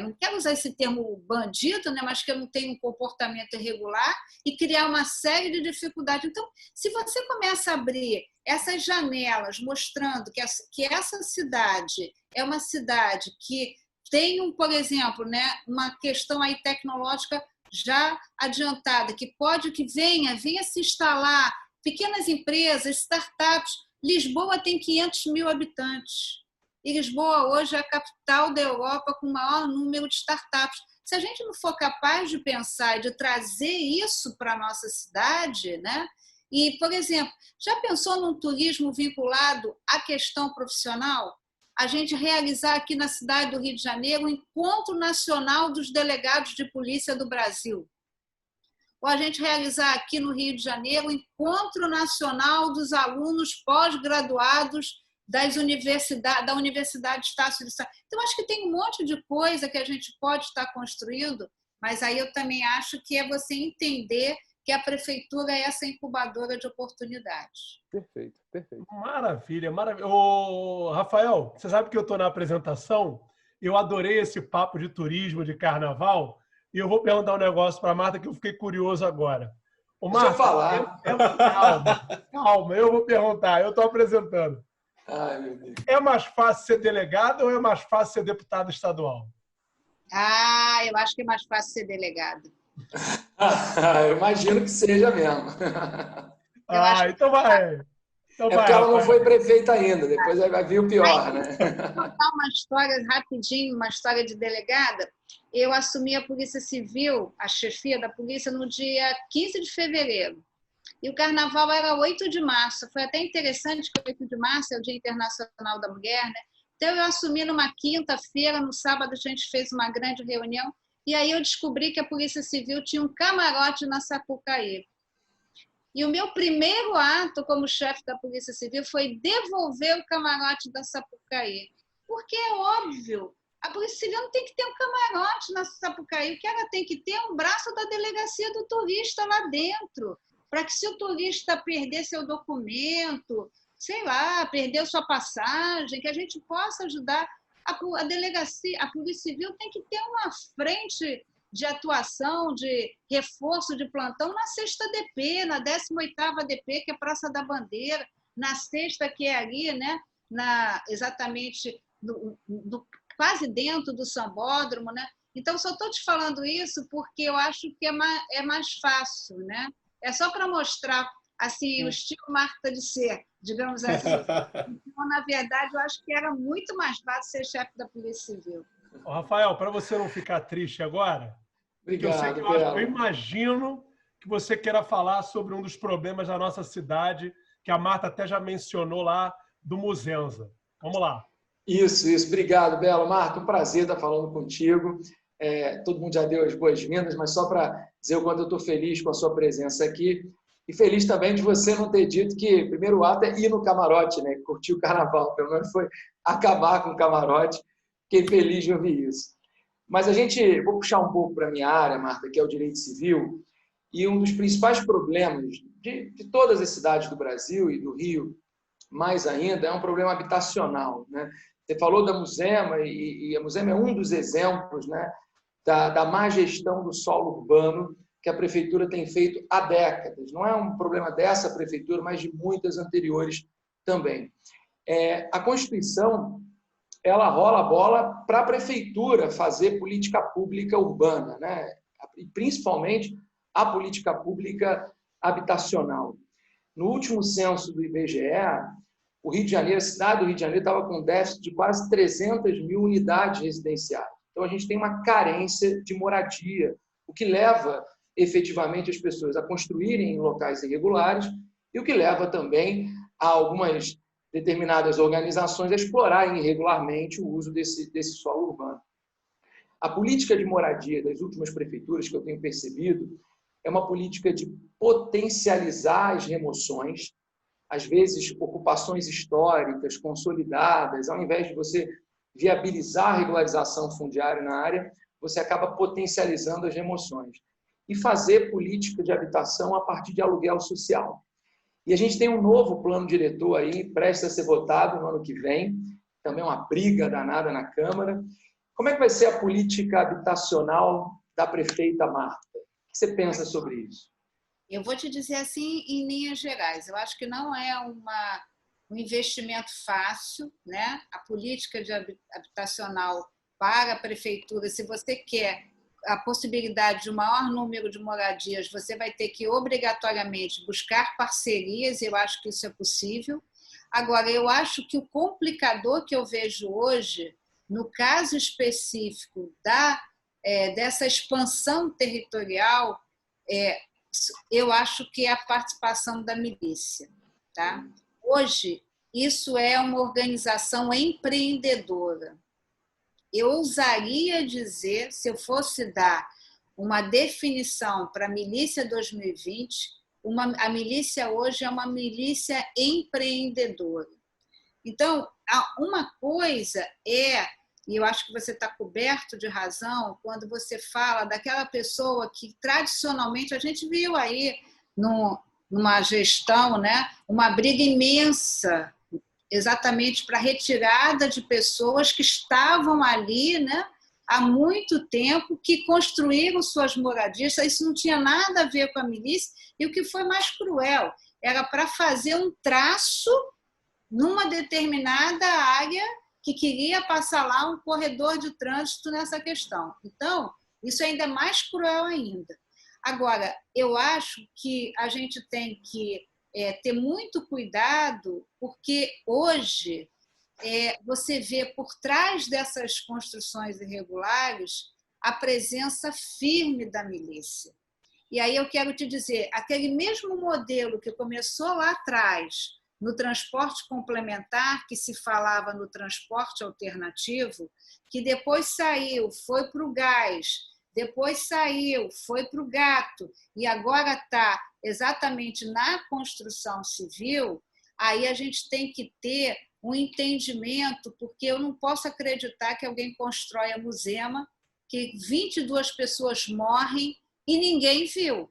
não quero usar esse termo bandido, né, mas que eu não tenho um comportamento irregular, e criar uma série de dificuldades. Então, se você começa a abrir essas janelas mostrando que essa cidade é uma cidade que tem, por exemplo, né, uma questão aí tecnológica já adiantada, que venha se instalar pequenas empresas, startups. Lisboa tem 500 mil habitantes. E Lisboa hoje é a capital da Europa com o maior número de startups. Se a gente não for capaz de pensar e de trazer isso para a nossa cidade, né? E, por exemplo, já pensou num turismo vinculado à questão profissional? A gente realizar aqui na cidade do Rio de Janeiro o Encontro Nacional dos Delegados de Polícia do Brasil. Ou a gente realizar aqui no Rio de Janeiro o Encontro Nacional dos Alunos Pós-Graduados da Universidade Estácio de Sá. Então, acho que tem um monte de coisa que a gente pode estar construindo, mas aí eu também acho que é você entender que a prefeitura é essa incubadora de oportunidades. Perfeito, perfeito. Maravilha, maravilha. Ô, Rafael, você sabe que eu estou na apresentação, eu adorei esse papo de turismo, de carnaval, e eu vou perguntar um negócio para a Marta que eu fiquei curioso agora. Ô, Marta, deixa eu falar. Calma, eu vou perguntar, eu estou apresentando. Ai, meu Deus. É mais fácil ser delegado ou é mais fácil ser deputado estadual? Eu acho que é mais fácil ser delegado. Eu imagino que seja mesmo. Então vai. Então porque ela não foi prefeita ainda, depois vai vir o pior, né? Vou contar uma história rapidinho, uma história de delegada. Eu assumi a Polícia Civil, a chefia da polícia, no dia 15 de fevereiro. E o carnaval era 8 de março. Foi até interessante que 8 de março é o Dia Internacional da Mulher, né? Então, eu assumi numa quinta-feira, no sábado a gente fez uma grande reunião, e aí eu descobri que a Polícia Civil tinha um camarote na Sapucaí. E o meu primeiro ato como chefe da Polícia Civil foi devolver o camarote da Sapucaí. Porque é óbvio, a Polícia Civil não tem que ter um camarote na Sapucaí, o que ela tem que ter é um braço da delegacia do turista lá dentro, para que se o turista perder seu documento, sei lá, perder sua passagem, que a gente possa ajudar. A delegacia, a Polícia Civil tem que ter uma frente de atuação, de reforço de plantão na 6ª DP, na 18ª DP, que é Praça da Bandeira, na 6ª, que é ali, né, exatamente quase dentro do Sambódromo, né? Então, só estou te falando isso porque eu acho que é mais fácil, né? É só para mostrar assim, o estilo Marta de ser, digamos assim. Então, na verdade, eu acho que era muito mais fácil ser chefe da Polícia Civil. Rafael, para você não ficar triste agora, obrigado, eu imagino que você queira falar sobre um dos problemas da nossa cidade, que a Marta até já mencionou lá, do Muzenza. Vamos lá. Isso. Obrigado, Belo. Marco, um prazer estar falando contigo. Todo mundo já deu as boas-vindas, mas só para dizer o quanto eu estou feliz com a sua presença aqui. E feliz também de você não ter dito que o primeiro ato é ir no camarote, né? Curtir o carnaval. Pelo menos foi acabar com o camarote. Fiquei feliz de ouvir isso. Mas vou puxar um pouco para a minha área, Marta, que é o direito civil. E um dos principais problemas de todas as cidades do Brasil e do Rio, mais ainda, é um problema habitacional, né? Você falou da Muzema, e a Muzema é um dos exemplos, né, da má gestão do solo urbano que a prefeitura tem feito há décadas. Não é um problema dessa prefeitura, mas de muitas anteriores também. A Constituição, ela rola a bola para a prefeitura fazer política pública urbana, né? E principalmente a política pública habitacional. No último censo do IBGE, o Rio de Janeiro, a cidade do Rio de Janeiro estava com um déficit de quase 300 mil unidades residenciais. Então, a gente tem uma carência de moradia, o que leva efetivamente as pessoas a construírem em locais irregulares e o que leva também a algumas determinadas organizações a explorarem irregularmente o uso desse solo urbano. A política de moradia das últimas prefeituras, que eu tenho percebido, é uma política de potencializar as remoções, às vezes ocupações históricas, consolidadas. Ao invés de você viabilizar a regularização fundiária na área, você acaba potencializando as remoções. E fazer política de habitação a partir de aluguel social. E a gente tem um novo plano diretor aí, prestes a ser votado no ano que vem, também uma briga danada na Câmara. Como é que vai ser a política habitacional da prefeita Marta? O que você pensa sobre isso? Eu vou te dizer assim, em linhas gerais, eu acho que não é um investimento fácil, né? A política habitacional para a prefeitura, se você quer a possibilidade de um maior número de moradias, você vai ter que obrigatoriamente buscar parcerias, eu acho que isso é possível. Agora, eu acho que o complicador que eu vejo hoje, no caso específico dessa expansão territorial, eu acho que é a participação da milícia. Tá? Hoje, isso é uma organização empreendedora. Eu ousaria dizer, se eu fosse dar uma definição para a milícia 2020, a milícia hoje é uma milícia empreendedora. Então, uma coisa e eu acho que você está coberto de razão quando você fala daquela pessoa que, tradicionalmente, a gente viu aí numa gestão, né, uma briga imensa, exatamente para a retirada de pessoas que estavam ali, né, há muito tempo, que construíram suas moradias. Isso não tinha nada a ver com a milícia. E o que foi mais cruel era para fazer um traço numa determinada área que queria passar lá um corredor de trânsito nessa questão. Então, isso ainda é mais cruel ainda. Agora, eu acho que a gente tem que ter muito cuidado, porque hoje você vê por trás dessas construções irregulares a presença firme da milícia. E aí eu quero te dizer, aquele mesmo modelo que começou lá atrás, no transporte complementar, que se falava no transporte alternativo, que depois saiu, foi para o gás, depois saiu, foi para o gato, e agora está exatamente na construção civil, aí a gente tem que ter um entendimento, porque eu não posso acreditar que alguém constrói a Muzema, que 22 pessoas morrem e ninguém viu.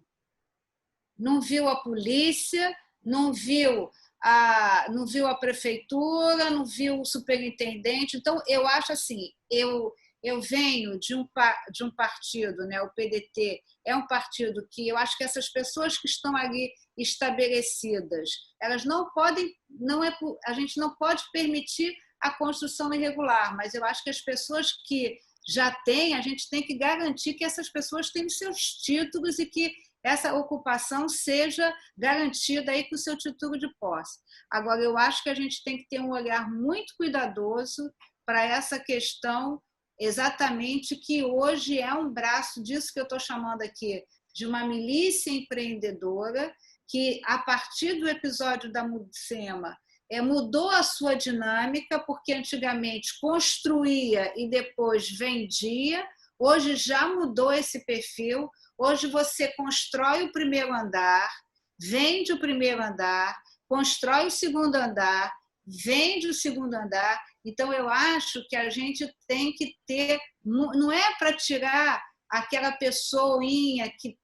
Não viu a polícia, não viu a prefeitura, não viu o superintendente. Então, eu acho assim, eu venho de um partido, né, o PDT é um partido que eu acho que essas pessoas que estão ali estabelecidas, elas não podem, a gente não pode permitir a construção irregular, mas eu acho que as pessoas que já têm, a gente tem que garantir que essas pessoas tenham seus títulos e que essa ocupação seja garantida aí com o seu título de posse. Agora, eu acho que a gente tem que ter um olhar muito cuidadoso para essa questão, exatamente, que hoje é um braço disso que eu estou chamando aqui, de uma milícia empreendedora, que, a partir do episódio da Muzema, mudou a sua dinâmica, porque antigamente construía e depois vendia, hoje já mudou esse perfil, hoje você constrói o primeiro andar, vende o primeiro andar, constrói o segundo andar, vende o segundo andar. Então, eu acho que a gente tem que ter, não é para tirar aquela pessoinha que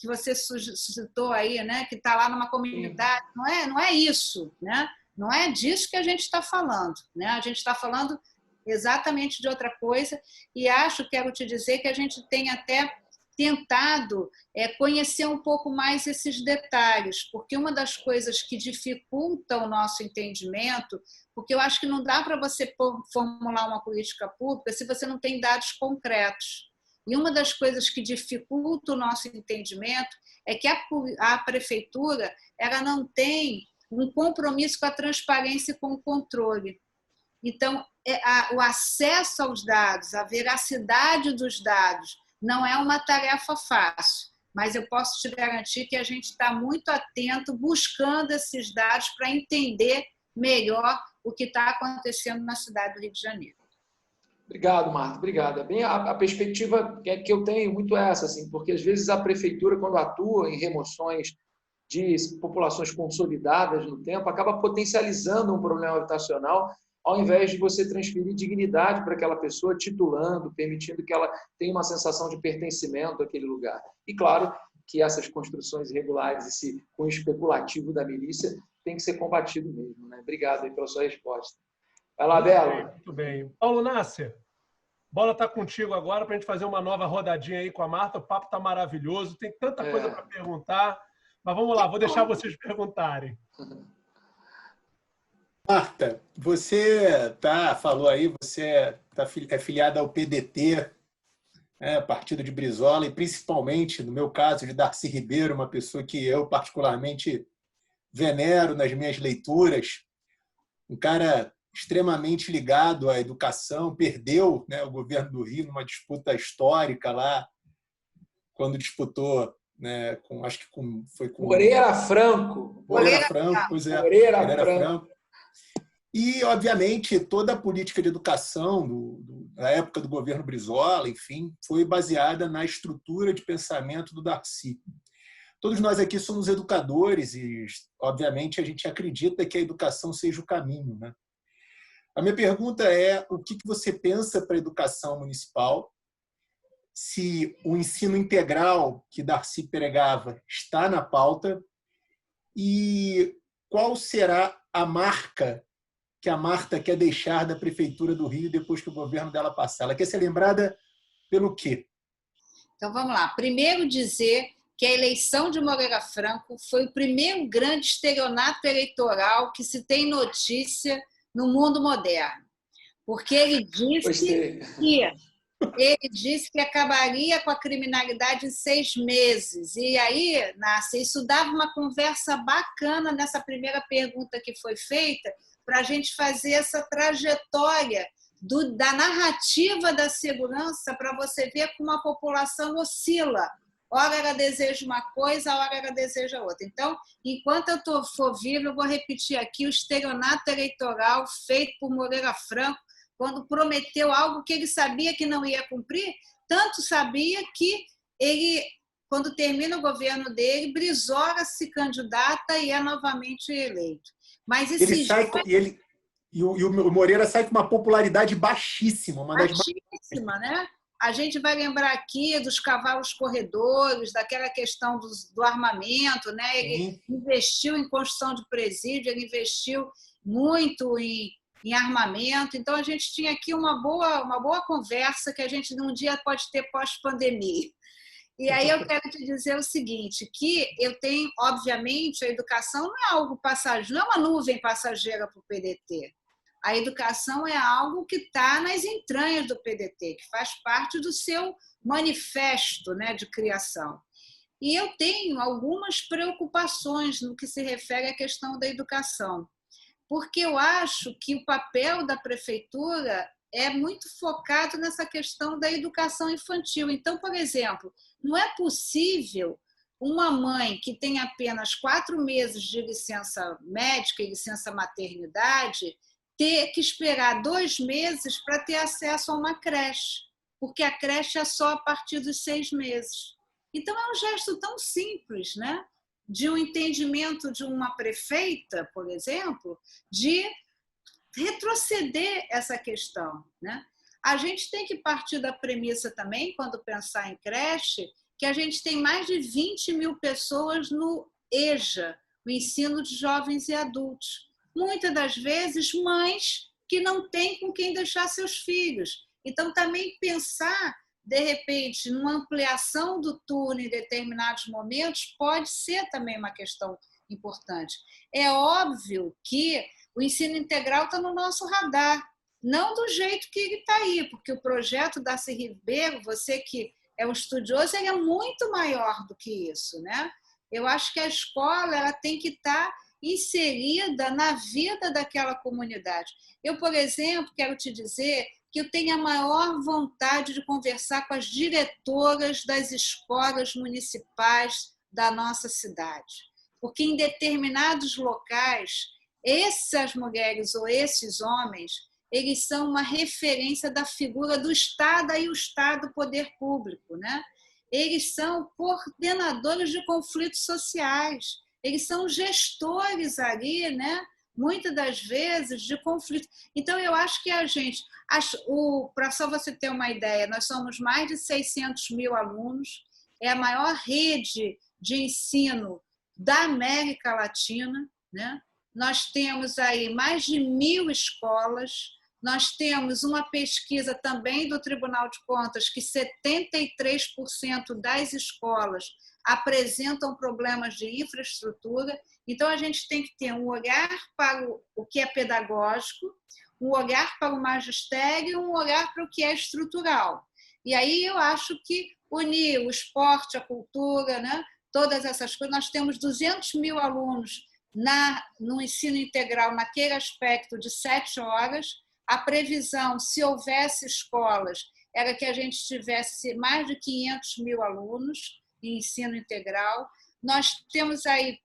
você suscitou aí, né, que está lá numa comunidade, não é isso, né? Não é disso que a gente está falando, né? A gente está falando exatamente de outra coisa e quero te dizer que a gente tem até tentado conhecer um pouco mais esses detalhes, porque uma das coisas que dificulta o nosso entendimento, porque eu acho que não dá para você formular uma política pública se você não tem dados concretos. E uma das coisas que dificulta o nosso entendimento é que a prefeitura ela não tem um compromisso com a transparência e com o controle. Então, o acesso aos dados, a veracidade dos dados, não é uma tarefa fácil, mas eu posso te garantir que a gente está muito atento, buscando esses dados para entender melhor o que está acontecendo na cidade do Rio de Janeiro. Obrigado, Marta. Obrigado. Bem, a perspectiva que eu tenho muito é essa, assim, porque às vezes a prefeitura, quando atua em remoções de populações consolidadas no tempo, acaba potencializando um problema habitacional, ao invés de você transferir dignidade para aquela pessoa, titulando, permitindo que ela tenha uma sensação de pertencimento àquele lugar. E, claro, que essas construções irregulares, esse cunho especulativo da milícia, tem que ser combatido mesmo, né? Obrigado aí pela sua resposta. Vai lá, Belo. Muito bem. Paulo Nasser, bola está contigo agora para a gente fazer uma nova rodadinha aí com a Marta. O papo está maravilhoso, tem tanta coisa para perguntar, mas vamos lá, vou deixar vocês perguntarem. Marta, você falou aí, você é filiada ao PDT, Partido de Brizola, e principalmente, no meu caso, de Darcy Ribeiro, uma pessoa que eu particularmente venero nas minhas leituras, um cara extremamente ligado à educação, perdeu, né, o governo do Rio numa disputa histórica lá, quando disputou, né, foi com Moreira Franco. Moreira Franco, pois é, Moreira Franco. E, obviamente, toda a política de educação da época do governo Brizola, enfim, foi baseada na estrutura de pensamento do Darcy. Todos nós aqui somos educadores e, obviamente, a gente acredita que a educação seja o caminho, né? A minha pergunta é: o que você pensa para a educação municipal? Se o ensino integral que Darcy pregava está na pauta e qual será a marca que a Marta quer deixar da Prefeitura do Rio depois que o governo dela passar? Ela quer ser lembrada pelo quê? Então, vamos lá. Primeiro, dizer que a eleição de Moreira Franco foi o primeiro grande estelionato eleitoral que se tem notícia no mundo moderno. Porque ele disse que acabaria com a criminalidade em 6 meses. E aí, Nasce, isso dava uma conversa bacana nessa primeira pergunta que foi feita, para a gente fazer essa trajetória da narrativa da segurança, para você ver como a população oscila. Ora ela deseja uma coisa, ora ela deseja outra. Então, enquanto eu for viva, eu vou repetir aqui o estelionato eleitoral feito por Moreira Franco, quando prometeu algo que ele sabia que não ia cumprir, tanto sabia que ele, quando termina o governo dele, Brizola se candidata e é novamente eleito. Mas o Moreira sai com uma popularidade baixíssima. Baixíssima, né? A gente vai lembrar aqui dos cavalos corredores, daquela questão do armamento, né? Ele investiu em construção de presídio, ele investiu muito em armamento. Então, a gente tinha aqui uma boa conversa que a gente, num dia, pode ter pós-pandemia. E aí eu quero te dizer o seguinte, que eu tenho, obviamente, a educação não é algo passageiro, não é uma nuvem passageira para o PDT. A educação é algo que está nas entranhas do PDT, que faz parte do seu manifesto, né, de criação. E eu tenho algumas preocupações no que se refere à questão da educação, porque eu acho que o papel da prefeitura é muito focado nessa questão da educação infantil. Então, por exemplo, não é possível uma mãe que tem apenas 4 meses de licença médica e licença maternidade ter que esperar 2 meses para ter acesso a uma creche, porque a creche é só a partir dos 6 meses. Então, é um gesto tão simples, né? De um entendimento de uma prefeita, por exemplo, de retroceder essa questão, né? A gente tem que partir da premissa também, quando pensar em creche, que a gente tem mais de 20 mil pessoas no EJA, o ensino de jovens e adultos. Muitas das vezes, mães que não têm com quem deixar seus filhos. Então, também pensar, de repente, numa ampliação do turno em determinados momentos pode ser também uma questão importante. É óbvio que o ensino integral está no nosso radar, não do jeito que ele está aí, porque o projeto Darcy Ribeiro, você que é um estudioso, ele é muito maior do que isso, né? Eu acho que a escola ela tem que estar inserida na vida daquela comunidade. Eu, por exemplo, quero te dizer que eu tenho a maior vontade de conversar com as diretoras das escolas municipais da nossa cidade, porque em determinados locais, essas mulheres ou esses homens, eles são uma referência da figura do Estado e o Estado, poder público, né? Eles são coordenadores de conflitos sociais, eles são gestores ali, né? Muitas das vezes de conflitos. Então, eu acho que a gente, para só você ter uma ideia, nós somos mais de 600 mil alunos, é a maior rede de ensino da América Latina, né? Nós temos aí mais de 1.000 escolas. Nós temos uma pesquisa também do Tribunal de Contas que 73% das escolas apresentam problemas de infraestrutura. Então, a gente tem que ter um olhar para o que é pedagógico, um olhar para o magistério e um olhar para o que é estrutural. E aí eu acho que unir o esporte, a cultura, né? Todas essas coisas, nós temos 200 mil alunos no ensino integral naquele aspecto de 7 horas. A previsão, se houvesse escolas, era que a gente tivesse mais de 500 mil alunos em ensino integral. Nós temos aí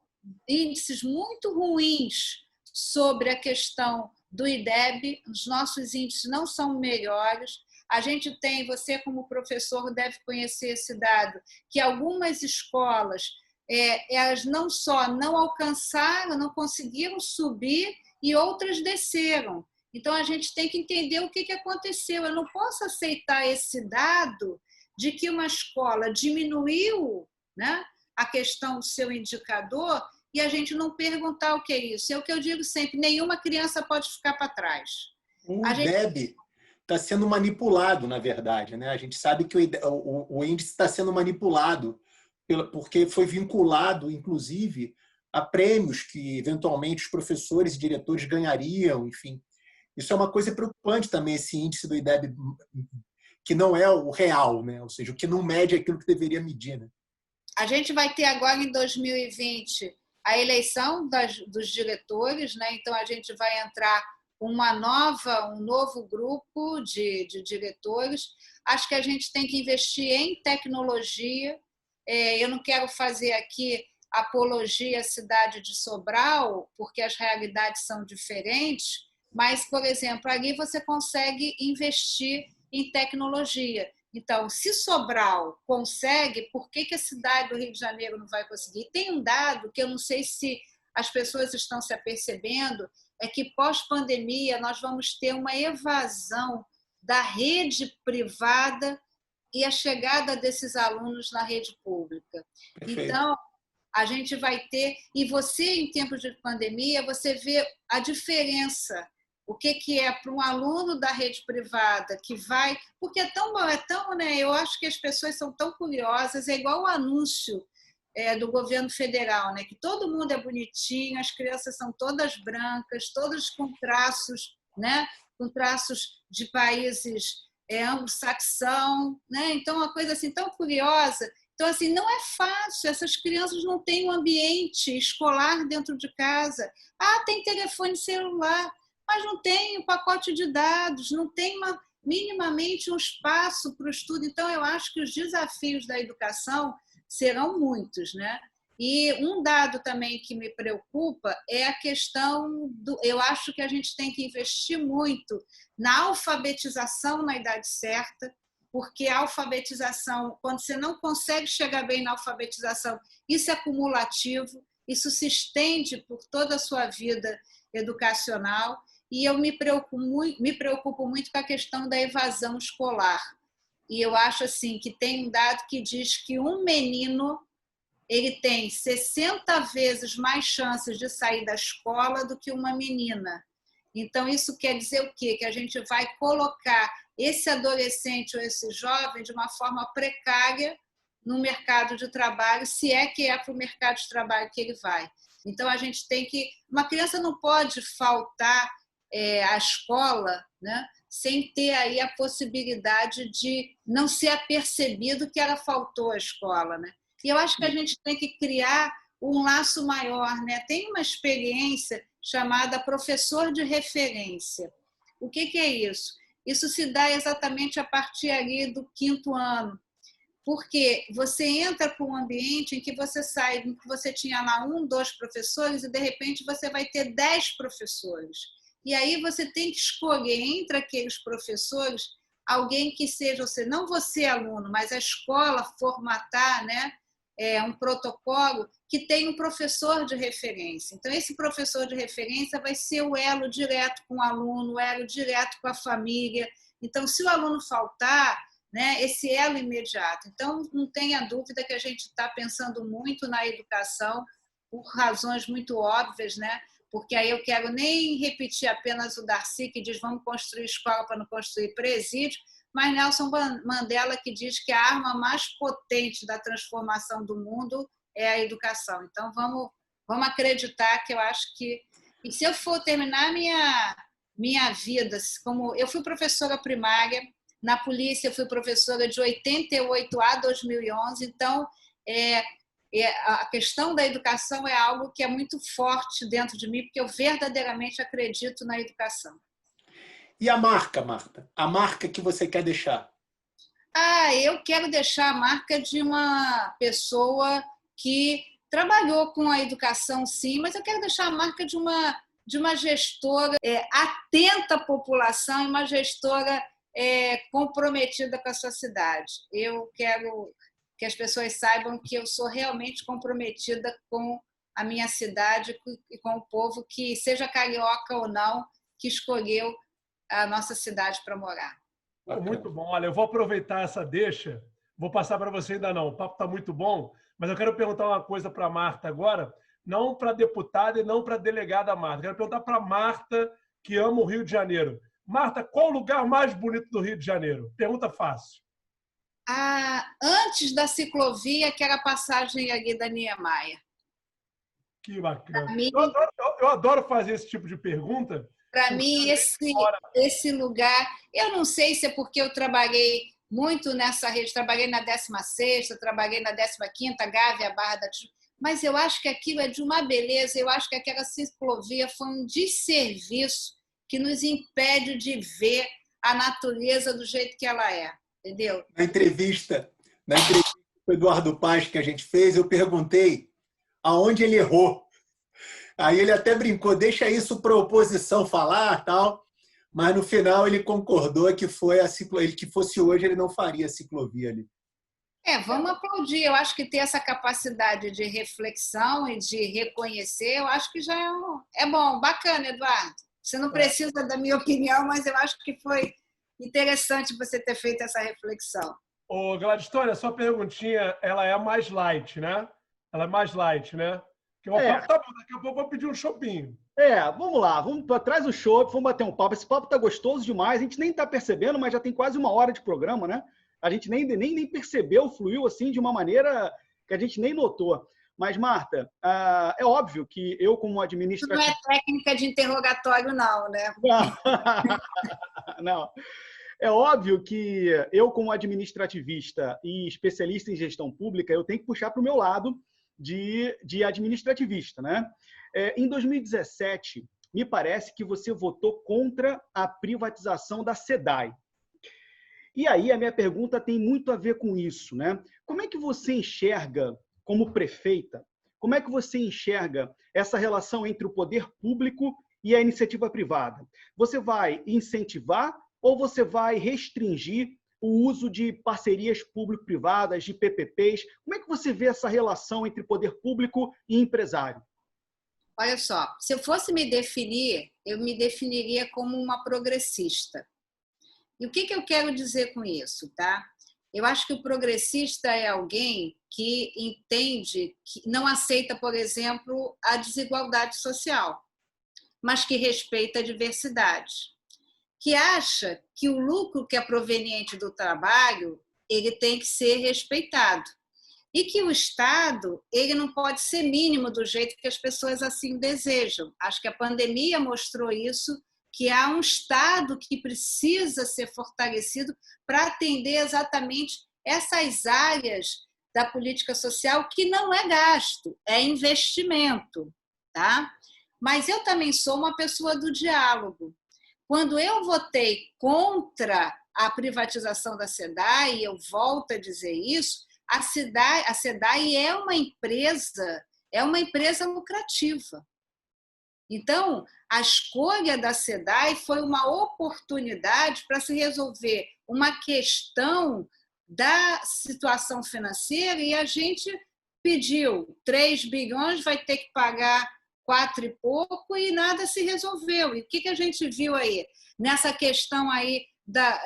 índices muito ruins sobre a questão do IDEB, os nossos índices não são melhores. A gente tem, você como professor deve conhecer esse dado, que algumas escolas, elas não só não alcançaram, não conseguiram subir, e outras desceram. Então, a gente tem que entender o que aconteceu. Eu não posso aceitar esse dado de que uma escola diminuiu, né, a questão do seu indicador e a gente não perguntar o que é isso. É o que eu digo sempre, nenhuma criança pode ficar para trás. O IDEB está sendo manipulado, na verdade, né? A gente sabe que o índice está sendo manipulado porque foi vinculado, inclusive, a prêmios que, eventualmente, os professores e diretores ganhariam, enfim. Isso é uma coisa preocupante também, esse índice do IDEB, que não é o real, né? Ou seja, o que não mede aquilo que deveria medir. Né? A gente vai ter agora, em 2020, a eleição dos diretores, né? Então, a gente vai entrar um novo grupo de diretores. Acho que a gente tem que investir em tecnologia. Eu não quero fazer aqui apologia à cidade de Sobral, porque as realidades são diferentes, mas, por exemplo, ali você consegue investir em tecnologia. Então, se Sobral consegue, por que a cidade do Rio de Janeiro não vai conseguir? Tem um dado que eu não sei se as pessoas estão se apercebendo, é que pós-pandemia nós vamos ter uma evasão da rede privada e a chegada desses alunos na rede pública. Perfeito. Então, a gente vai ter... E você, em tempos de pandemia, você vê a diferença. O que é para um aluno da rede privada que vai... Porque é tão, né? Eu acho que as pessoas são tão curiosas, é igual o anúncio do governo federal, né? Que todo mundo é bonitinho, as crianças são todas brancas, todas com traços, né? Com traços de países anglo-saxão, né? Então, uma coisa assim tão curiosa. Então, assim, não é fácil, essas crianças não têm um ambiente escolar dentro de casa. Tem telefone celular, mas não tem um pacote de dados, não tem minimamente um espaço para o estudo. Então, eu acho que os desafios da educação serão muitos, né? E um dado também que me preocupa é a questão do... Eu acho que a gente tem que investir muito na alfabetização na idade certa, porque a alfabetização, quando você não consegue chegar bem na alfabetização, isso é cumulativo, isso se estende por toda a sua vida educacional, e eu me preocupo muito com a questão da evasão escolar. E eu acho assim que tem um dado que diz que um menino ele tem 60 vezes mais chances de sair da escola do que uma menina. Então, isso quer dizer o quê? Que a gente vai colocar esse adolescente ou esse jovem de uma forma precária no mercado de trabalho, se é que é para o mercado de trabalho que ele vai. Então, a gente tem que... Uma criança não pode faltar à escola, né, sem ter aí a possibilidade de não ser apercebido que ela faltou à escola, né? E eu acho que a gente tem que criar um laço maior, né? Tem uma experiência chamada professor de referência. O que é isso? Isso se dá exatamente a partir ali do 5º ano, porque você entra para um ambiente em que você sai, em que você tinha lá 1, 2 professores e, de repente, você vai ter 10 professores. E aí você tem que escolher entre aqueles professores alguém que seja, não você aluno, mas a escola formatar, né, um protocolo que tem um professor de referência. Então, esse professor de referência vai ser o elo direto com o aluno, o elo direto com a família. Então, se o aluno faltar, né, esse elo imediato. Então, não tenha dúvida que a gente está pensando muito na educação por razões muito óbvias, né? Porque aí eu quero nem repetir apenas o Darcy, que diz vamos construir escola para não construir presídio, mas Nelson Mandela, que diz que a arma mais potente da transformação do mundo é a educação. Então, vamos acreditar que eu acho que... E se eu for terminar minha vida, como eu fui professora primária, na polícia eu fui professora de 88 a 2011, então a questão da educação é algo que é muito forte dentro de mim, porque eu verdadeiramente acredito na educação. E a marca, Marta? A marca que você quer deixar? Eu quero deixar a marca de uma pessoa que trabalhou com a educação, sim, mas eu quero deixar a marca de uma gestora atenta à população e uma gestora comprometida com a sua cidade. Eu quero que as pessoas saibam que eu sou realmente comprometida com a minha cidade e com o povo, que seja carioca ou não, que escolheu a nossa cidade para morar. Muito bom. Olha, eu vou aproveitar essa deixa, vou passar para você ainda não, o papo está muito bom, mas eu quero perguntar uma coisa para a Marta agora, não para a deputada e não para a delegada Marta, quero perguntar para a Marta, que ama o Rio de Janeiro. Marta, qual o lugar mais bonito do Rio de Janeiro? Pergunta fácil. Antes da ciclovia, que era a passagem ali da Niemeyer. Que bacana. Eu adoro fazer esse tipo de pergunta. Para mim, esse lugar... Eu não sei se é porque eu trabalhei muito nessa rede, trabalhei na 16ª, trabalhei na 15ª, Gávea, Barra da Tijuca, mas eu acho que aquilo é de uma beleza, eu acho que aquela ciclovia foi um desserviço que nos impede de ver a natureza do jeito que ela é, entendeu? Na entrevista com o Eduardo Paz que a gente fez, eu perguntei aonde ele errou. Aí ele até brincou, deixa isso para a oposição falar, tal, mas no final ele concordou que foi que fosse hoje ele não faria a ciclovia ali. Vamos aplaudir. Eu acho que ter essa capacidade de reflexão e de reconhecer, eu acho que já é bom. Bacana, Eduardo. Você não precisa da minha opinião, mas eu acho que foi interessante você ter feito essa reflexão. Ô, Gladstone, a sua perguntinha, ela é mais light, né? Ela é mais light, né? Porque o papo tá bom, daqui a pouco eu vou pedir um chopinho. Vamos lá, vamos atrás do chopp, vamos bater um papo. Esse papo tá gostoso demais, a gente nem tá percebendo, mas já tem quase 1 hora de programa, né? A gente nem percebeu, fluiu assim de uma maneira que a gente nem notou. Mas, Marta, é óbvio que eu, como administrativo... Não é técnica de interrogatório, não, né? Não. É óbvio que eu, como administrativista e especialista em gestão pública, eu tenho que puxar para o meu lado de administrativista, né? Em 2017, me parece que você votou contra a privatização da SEDAI. E aí a minha pergunta tem muito a ver com isso, né? Como é que você enxerga, como prefeita, como é que você enxerga essa relação entre o poder público e a iniciativa privada? Você vai incentivar ou você vai restringir o uso de parcerias público-privadas, de PPPs? Como é que você vê essa relação entre poder público e empresário? Olha só, se eu fosse me definir, eu me definiria como uma progressista. E o que eu quero dizer com isso, tá? Eu acho que o progressista é alguém que entende, que não aceita, por exemplo, a desigualdade social, mas que respeita a diversidade, que acha que o lucro que é proveniente do trabalho, ele tem que ser respeitado. E que o Estado, ele não pode ser mínimo do jeito que as pessoas assim desejam. Acho que a pandemia mostrou isso, que há um Estado que precisa ser fortalecido para atender exatamente essas áreas da política social que não é gasto, é investimento, tá? Mas eu também sou uma pessoa do diálogo. Quando eu votei contra a privatização da SEDAI, e eu volto a dizer isso, a SEDAI é uma empresa lucrativa. Então, a escolha da SEDAI foi uma oportunidade para se resolver uma questão da situação financeira e a gente pediu 3 bilhões, vai ter que pagar 4 e pouco e nada se resolveu. E o que a gente viu aí? Nessa questão aí da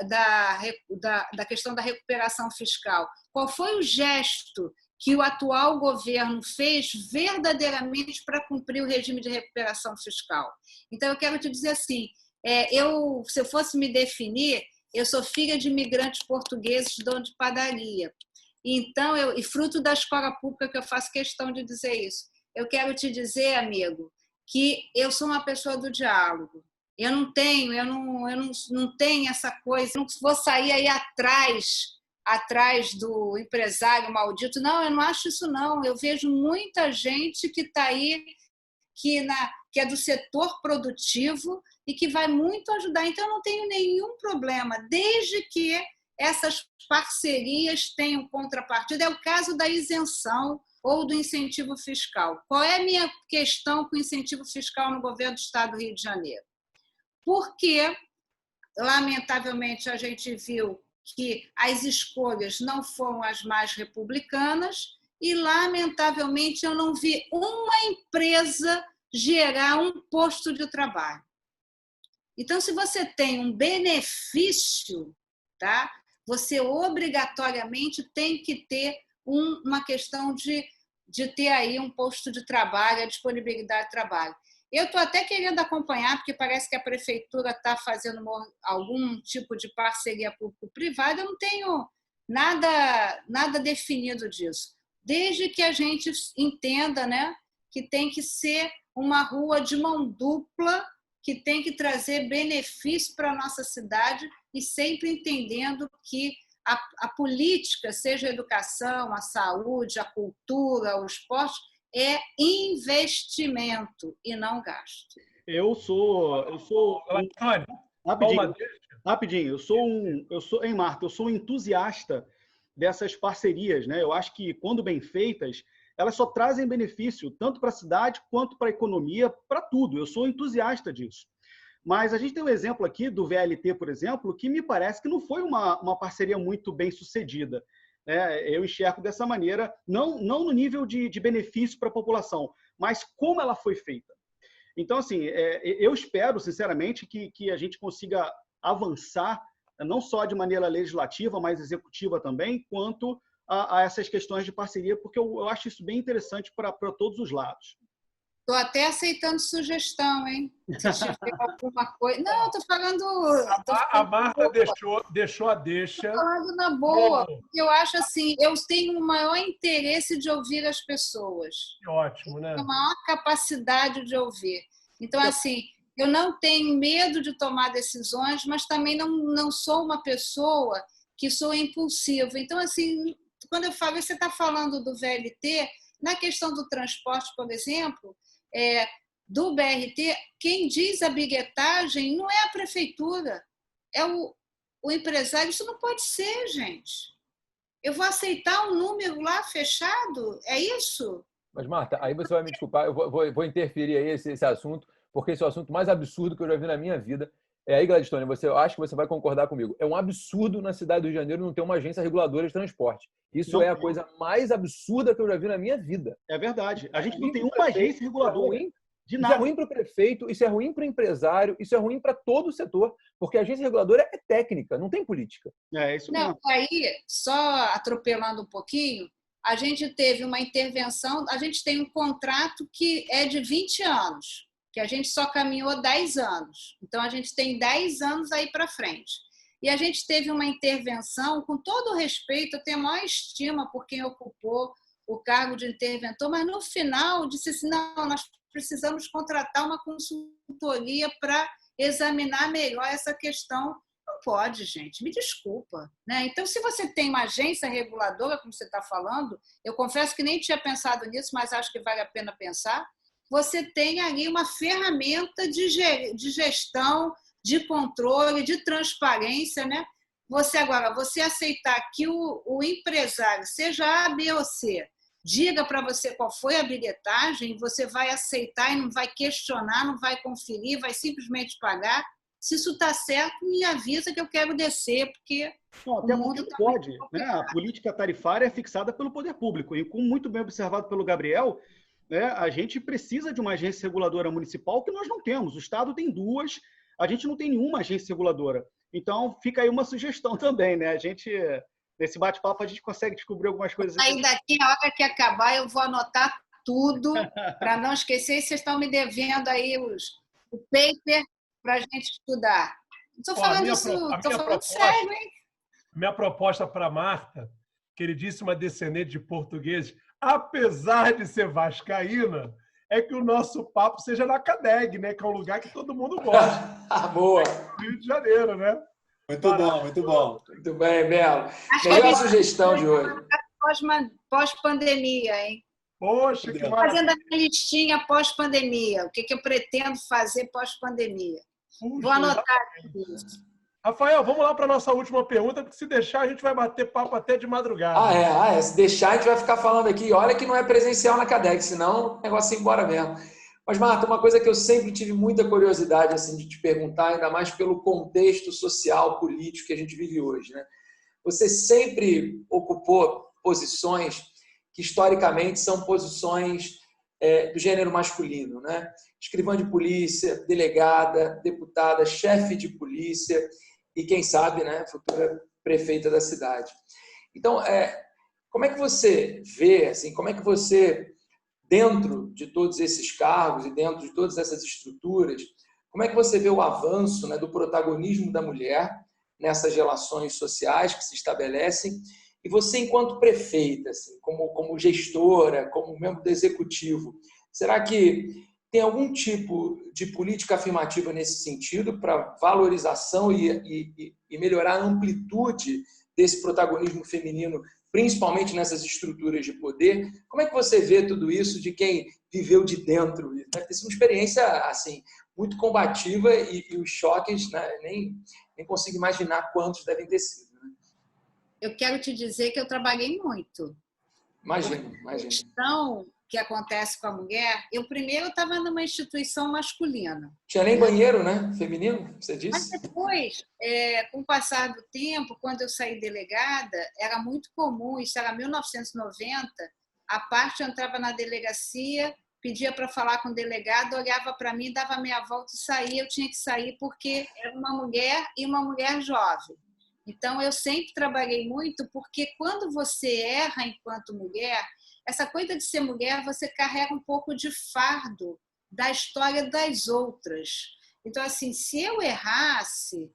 questão da recuperação fiscal. Qual foi o gesto que o atual governo fez verdadeiramente para cumprir o regime de recuperação fiscal? Então, eu quero te dizer assim, se eu fosse me definir, eu sou filha de imigrantes portugueses de dono de padaria. Então, e fruto da escola pública, que eu faço questão de dizer isso. Eu quero te dizer, amigo, que eu sou uma pessoa do diálogo. Eu não tenho essa coisa, eu não vou sair aí atrás do empresário maldito. Não, eu não acho isso, não. Eu vejo muita gente que está aí, que é do setor produtivo e que vai muito ajudar. Então, eu não tenho nenhum problema, desde que essas parcerias tenham contrapartida. É o caso da isenção ou do incentivo fiscal. Qual é a minha questão com o incentivo fiscal no governo do Estado do Rio de Janeiro? Porque, lamentavelmente, a gente viu que as escolhas não foram as mais republicanas e, lamentavelmente, eu não vi uma empresa gerar um posto de trabalho. Então, se você tem um benefício, tá? Você obrigatoriamente tem que ter uma questão de ter aí um posto de trabalho, a disponibilidade de trabalho. Eu estou até querendo acompanhar, porque parece que a prefeitura está fazendo algum tipo de parceria público-privada. Eu não tenho nada definido disso. Desde que a gente entenda, né, que tem que ser uma rua de mão dupla, que tem que trazer benefício para a nossa cidade e sempre entendendo que a política, seja a educação, a saúde, a cultura, o esporte, é investimento e não gasto. Eu sou rapidinho. Hein, Marta? Eu sou um entusiasta dessas parcerias, né? Eu acho que quando bem feitas, elas só trazem benefício tanto para a cidade quanto para a economia, para tudo. Eu sou entusiasta disso. Mas a gente tem um exemplo aqui do VLT, por exemplo, que me parece que não foi uma parceria muito bem sucedida. Eu enxergo dessa maneira, não no nível de benefício para a população, mas como ela foi feita. Então, assim, eu espero, sinceramente, que a gente consiga avançar, não só de maneira legislativa, mas executiva também, quanto a essas questões de parceria, porque eu acho isso bem interessante para todos os lados. Estou até aceitando sugestão, hein? Se tiver alguma coisa. Não, estou falando. A Marta deixou a deixa. Estou falando na boa. Porque eu acho assim, eu tenho o maior interesse de ouvir as pessoas. Que ótimo, né? A maior capacidade de ouvir. Então, assim, eu não tenho medo de tomar decisões, mas também não sou uma pessoa que sou impulsiva. Então, assim, quando eu falo, você está falando do VLT, na questão do transporte, por exemplo, do BRT, quem diz a bilhetagem não é a prefeitura, o empresário. Isso não pode ser, gente. Eu vou aceitar um número lá fechado? É isso? Mas, Marta, aí você vai me desculpar, eu vou interferir aí esse assunto, porque esse é o assunto mais absurdo que eu já vi na minha vida. Aí, Gladstone, eu acho que você vai concordar comigo. É um absurdo na cidade do Rio de Janeiro não ter uma agência reguladora de transporte. Isso é a coisa mais absurda que eu já vi na minha vida. É verdade. A gente não tem uma agência reguladora. De nada. Isso é ruim para o prefeito, isso é ruim para o empresário, isso é ruim para todo o setor, porque a agência reguladora é técnica, não tem política. É isso mesmo. Não, aí, só atropelando um pouquinho, a gente teve uma intervenção, a gente tem um contrato que é de 20 anos, que a gente só caminhou 10 anos. Então, a gente tem 10 anos aí para frente. E a gente teve uma intervenção, com todo o respeito, eu tenho a maior estima por quem ocupou o cargo de interventor, mas no final disse assim, não, nós precisamos contratar uma consultoria para examinar melhor essa questão. Não pode, gente, me desculpa. Né? Então, se você tem uma agência reguladora, como você está falando, eu confesso que nem tinha pensado nisso, mas acho que vale a pena pensar, você tem ali uma ferramenta de gestão, de controle, de transparência, né? Você aceitar que o empresário, seja A, B ou C, diga para você qual foi a bilhetagem, você vai aceitar e não vai questionar, não vai conferir, vai simplesmente pagar. Se isso está certo, me avisa que eu quero descer, porque não, até porque não pode. Né? A política tarifária é fixada pelo poder público. E como muito bem observado pelo Gabriel, né, a gente precisa de uma agência reguladora municipal que nós não temos. O Estado tem duas, a gente não tem nenhuma agência reguladora. Então, fica aí uma sugestão também. Né? A gente, nesse bate-papo, a gente consegue descobrir algumas coisas. Aí daqui, a hora que acabar, eu vou anotar tudo para não esquecer. Vocês estão me devendo aí o paper para a gente estudar. Estou falando isso, estou falando sério, hein? Minha proposta para a Marta, queridíssima descendente de portugueses, apesar de ser vascaína, é que o nosso papo seja na CADEG, né? Que é um lugar que todo mundo gosta. Boa! Rio de Janeiro, né? Muito bom, muito bom. Muito bem, Belo. Melhor sugestão de hoje. Pós-pandemia, hein? Poxa, que maravilha. Fazendo a minha listinha pós-pandemia. O que eu pretendo fazer pós-pandemia? Vou anotar isso. Rafael, vamos lá para a nossa última pergunta, porque se deixar a gente vai bater papo até de madrugada. Se deixar a gente vai ficar falando aqui. Olha que não é presencial na CADEG, senão o negócio ia embora mesmo. Mas, Marta, uma coisa que eu sempre tive muita curiosidade assim, de te perguntar, ainda mais pelo contexto social, político que a gente vive hoje. Né? Você sempre ocupou posições que, historicamente, são posições do gênero masculino. Né? Escrivã de polícia, delegada, deputada, chefe de polícia e, quem sabe, né, futura prefeita da cidade. Então, como é que você vê, assim, como é que você, dentro de todos esses cargos e dentro de todas essas estruturas, como é que você vê o avanço, né, do protagonismo da mulher nessas relações sociais que se estabelecem? E você, enquanto prefeita, assim, como gestora, como membro do executivo, será que tem algum tipo de política afirmativa nesse sentido para valorização e melhorar a amplitude desse protagonismo feminino, principalmente nessas estruturas de poder? Como é que você vê tudo isso de quem viveu de dentro? Deve ter sido uma experiência assim, muito combativa e os choques, né, nem consigo imaginar quantos devem ter sido. Né? Eu quero te dizer que eu trabalhei muito. Imagino. A questão que acontece com a mulher, eu primeiro estava numa instituição masculina. Tinha nem banheiro, né? Feminino, você disse? Mas depois, com o passar do tempo, quando eu saí delegada, era muito comum, isso era 1990, a parte entrava na delegacia, pedia para falar com o delegado, olhava para mim, dava meia volta e saía. Eu tinha que sair porque era uma mulher e uma mulher jovem. Então, eu sempre trabalhei muito, porque quando você erra enquanto mulher, essa coisa de ser mulher, você carrega um pouco de fardo da história das outras. Então, assim, se eu errasse,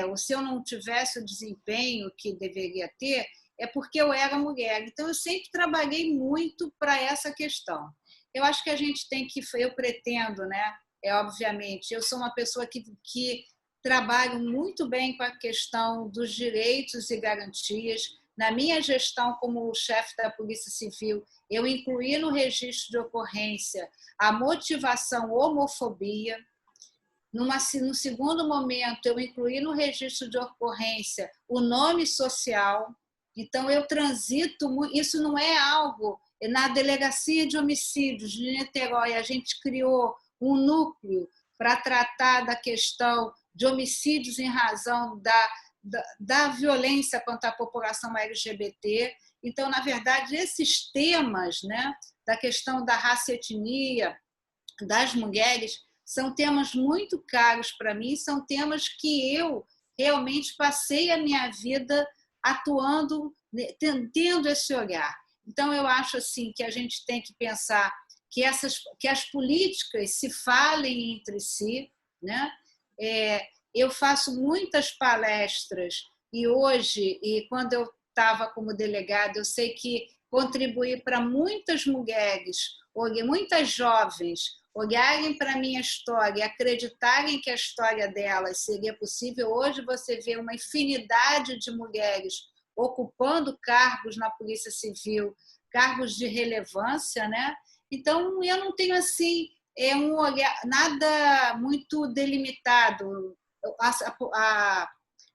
ou se eu não tivesse o desempenho que deveria ter, é porque eu era mulher. Então, eu sempre trabalhei muito para essa questão. Eu acho que a gente tem que, eu pretendo, né? Obviamente, eu sou uma pessoa que trabalho muito bem com a questão dos direitos e garantias. Na minha gestão como chefe da Polícia Civil, eu incluí no registro de ocorrência a motivação homofobia. No segundo momento, eu incluí no registro de ocorrência o nome social. Então, eu transito, isso não é algo... Na Delegacia de Homicídios de Niterói, a gente criou um núcleo para tratar da questão de homicídios em razão da violência contra a população LGBT. Então, na verdade, esses temas, né, da questão da raça e etnia, das mulheres, são temas muito caros para mim, são temas que eu realmente passei a minha vida atuando, tendo esse olhar. Então, eu acho assim, que a gente tem que pensar que as políticas se falem entre si, né? Eu faço muitas palestras e hoje, e quando eu estava como delegada, eu sei que contribuí para muitas mulheres, muitas jovens, olharem para a minha história e acreditarem que a história delas seria possível. Hoje você vê uma infinidade de mulheres ocupando cargos na Polícia Civil, cargos de relevância, né? Então, eu não tenho assim um olhar, nada muito delimitado.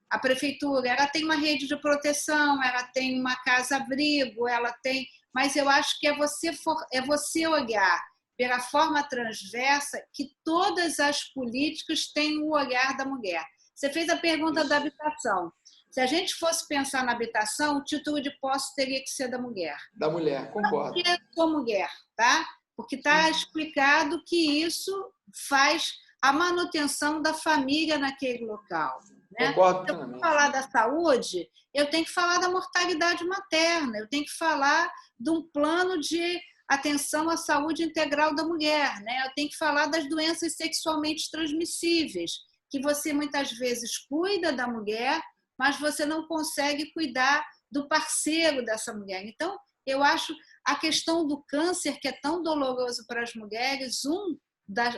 A prefeitura, ela tem uma rede de proteção, ela tem uma casa-abrigo, ela tem, mas eu acho que é você olhar pela forma transversa que todas as políticas têm o olhar da mulher. Você fez a pergunta da habitação. Se a gente fosse pensar na habitação, o título de posse teria que ser da mulher. Da mulher, concordo. Porque eu sou mulher, tá? Porque está explicado que isso faz a manutenção da família naquele local. Né? Concordo Se eu for falar da saúde, eu tenho que falar da mortalidade materna, eu tenho que falar de um plano de atenção à saúde integral da mulher, né? Eu tenho que falar das doenças sexualmente transmissíveis, que você muitas vezes cuida da mulher, mas você não consegue cuidar do parceiro dessa mulher. Então, eu acho a questão do câncer, que é tão doloroso para as mulheres,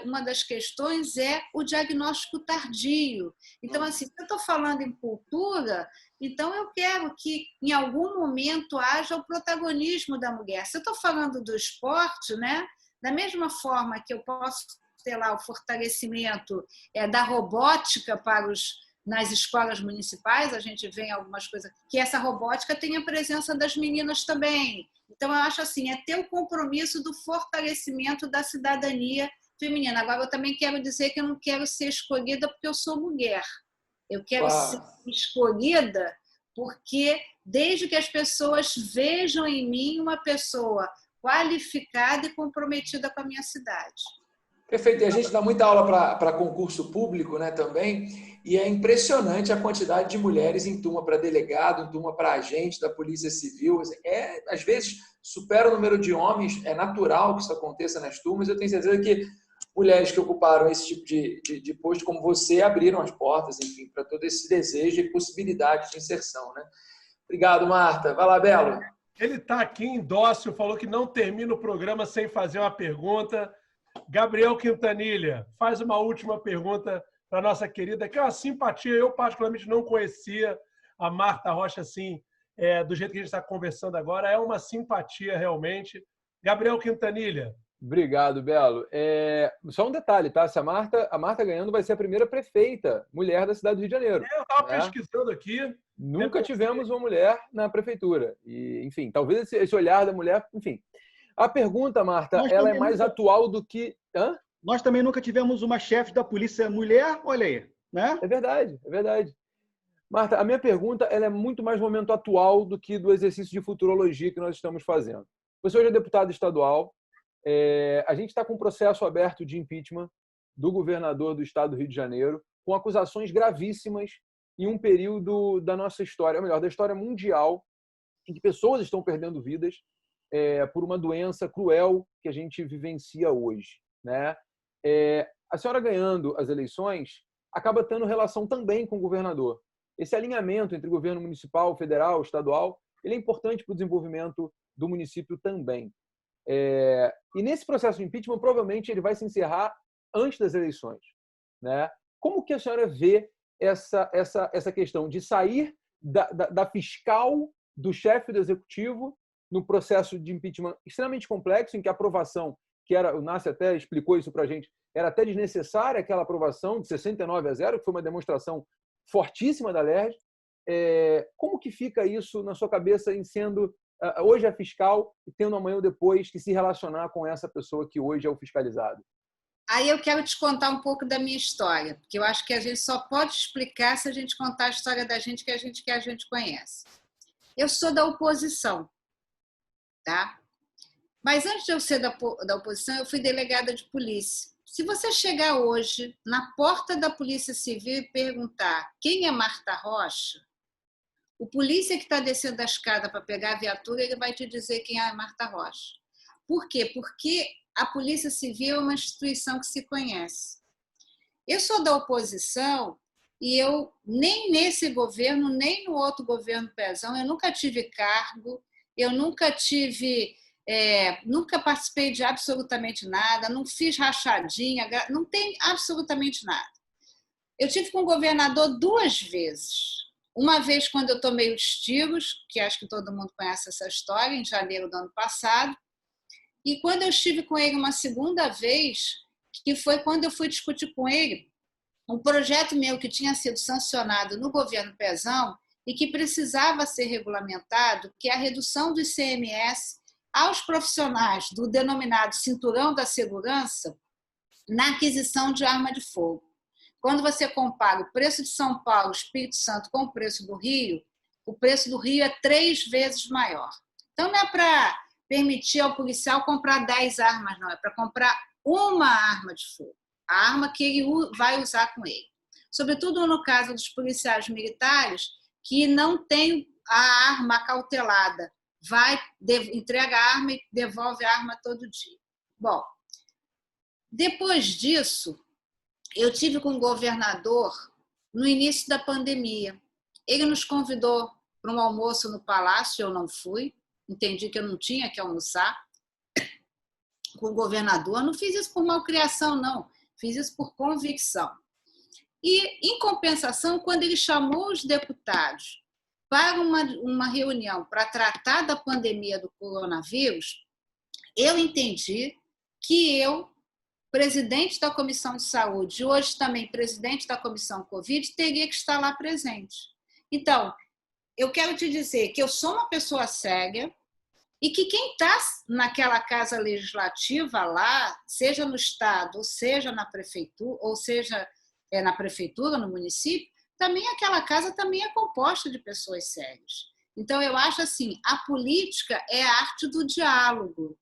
uma das questões é o diagnóstico tardio. Então, assim, se eu estou falando em cultura, então eu quero que, em algum momento, haja o protagonismo da mulher. Se eu estou falando do esporte, né, da mesma forma que eu posso ter lá o fortalecimento da robótica nas escolas municipais, a gente vê algumas coisas, que essa robótica tem a presença das meninas também. Então, eu acho assim, ter o compromisso do fortalecimento da cidadania feminina. Agora, eu também quero dizer que eu não quero ser escolhida porque eu sou mulher. Eu quero ser escolhida porque, desde que as pessoas vejam em mim uma pessoa qualificada e comprometida com a minha cidade. Perfeito. E a gente dá muita aula para concurso público, né, também, e é impressionante a quantidade de mulheres em turma para delegado, em turma para agente da Polícia Civil. Às vezes supera o número de homens, é natural que isso aconteça nas turmas. Eu tenho certeza que mulheres que ocuparam esse tipo de posto, como você, abriram as portas, enfim, para todo esse desejo e possibilidade de inserção, né? Obrigado, Marta. Vai lá, Belo. Ele está aqui em Dócil, falou que não termina o programa sem fazer uma pergunta. Gabriel Quintanilha, faz uma última pergunta para a nossa querida, que é uma simpatia. Eu, particularmente, não conhecia a Marta Rocha assim, do jeito que a gente está conversando agora. É uma simpatia, realmente. Gabriel Quintanilha. Obrigado, Belo. Só um detalhe, tá? Se a Marta ganhando, vai ser a primeira prefeita mulher da cidade do Rio de Janeiro. Eu estava pesquisando aqui. Nunca tivemos uma mulher na prefeitura. E, enfim, talvez esse olhar da mulher... Enfim. A pergunta, Marta, ela é mais atual do que... Hã? Nós também nunca tivemos uma chefe da polícia mulher, olha aí, né? É verdade, é verdade. Marta, a minha pergunta ela é muito mais momento atual do que do exercício de futurologia que nós estamos fazendo. Você hoje é deputado estadual, a gente está com um processo aberto de impeachment do governador do estado do Rio de Janeiro, com acusações gravíssimas em um período da nossa história, ou melhor, da história mundial, em que pessoas estão perdendo vidas por uma doença cruel que a gente vivencia hoje, né? A senhora ganhando as eleições acaba tendo relação também com o governador. Esse alinhamento entre governo municipal, federal, estadual, ele é importante para o desenvolvimento do município também. E nesse processo de impeachment, provavelmente ele vai se encerrar antes das eleições, né? Como que a senhora vê essa questão de sair da fiscal do chefe do executivo no processo de impeachment extremamente complexo, em que a aprovação, o Nácio até explicou isso para a gente, era até desnecessária aquela aprovação de 69-0, que foi uma demonstração fortíssima da LERJ. Como que fica isso na sua cabeça em sendo hoje a fiscal e tendo amanhã ou depois que se relacionar com essa pessoa que hoje é o fiscalizado? Aí eu quero te contar um pouco da minha história, porque eu acho que a gente só pode explicar se a gente contar a história da gente que a gente conhece. Eu sou da oposição, tá? Mas antes de eu ser da oposição, eu fui delegada de polícia. Se você chegar hoje na porta da Polícia Civil e perguntar quem é Marta Rocha, o polícia que está descendo a escada para pegar a viatura, ele vai te dizer quem é Marta Rocha. Por quê? Porque a Polícia Civil é uma instituição que se conhece. Eu sou da oposição e eu, nem nesse governo, nem no outro governo Pezão, eu nunca tive cargo, eu nunca participei de absolutamente nada, não fiz rachadinha, não tem absolutamente nada. Eu tive com o governador 2 vezes. Uma vez quando eu tomei os tiros, que acho que todo mundo conhece essa história, em janeiro do ano passado, e quando eu estive com ele uma segunda vez, que foi quando eu fui discutir com ele um projeto meu que tinha sido sancionado no governo Pezão e que precisava ser regulamentado, que é a redução do ICMS aos profissionais do denominado cinturão da segurança na aquisição de arma de fogo. Quando você compara o preço de São Paulo, Espírito Santo, com o preço do Rio é 3 vezes maior. Então, não é para permitir ao policial comprar 10 armas, não. É para comprar uma arma de fogo, a arma que ele vai usar com ele. Sobretudo no caso dos policiais militares, que não tem a arma cautelada, entrega a arma e devolve a arma todo dia. Bom, depois disso, eu tive com o governador no início da pandemia. Ele nos convidou para um almoço no Palácio, eu não fui, entendi que eu não tinha que almoçar com o governador. Eu não fiz isso por malcriação, não, fiz isso por convicção. E, em compensação, quando ele chamou os deputados para uma reunião para tratar da pandemia do coronavírus, eu entendi que eu, presidente da Comissão de Saúde, hoje também presidente da Comissão Covid, teria que estar lá presente. Então, eu quero te dizer que eu sou uma pessoa séria e que quem está naquela casa legislativa lá, seja no Estado, ou seja na prefeitura, no município, também aquela casa também é composta de pessoas sérias. Então, eu acho assim, a política é a arte do diálogo,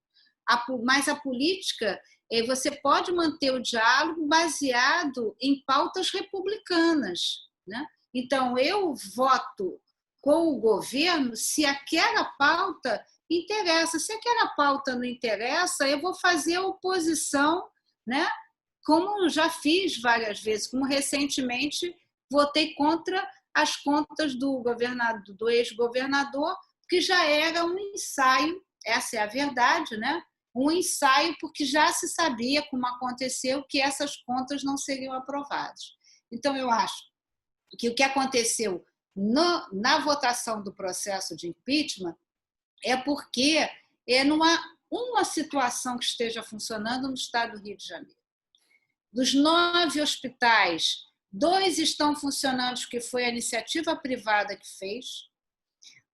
mas a política, você pode manter o diálogo baseado em pautas republicanas, né? Então, eu voto com o governo se aquela pauta interessa. Se aquela pauta não interessa, eu vou fazer oposição, né? Como já fiz várias vezes, como recentemente votei contra as contas do ex-governador, que já era um ensaio, essa é a verdade, né? Um ensaio porque já se sabia, como aconteceu, que essas contas não seriam aprovadas. Então, eu acho que o que aconteceu na votação do processo de impeachment é porque não há uma situação que esteja funcionando no estado do Rio de Janeiro. Dos 9 hospitais, 2 estão funcionando, que foi a iniciativa privada que fez.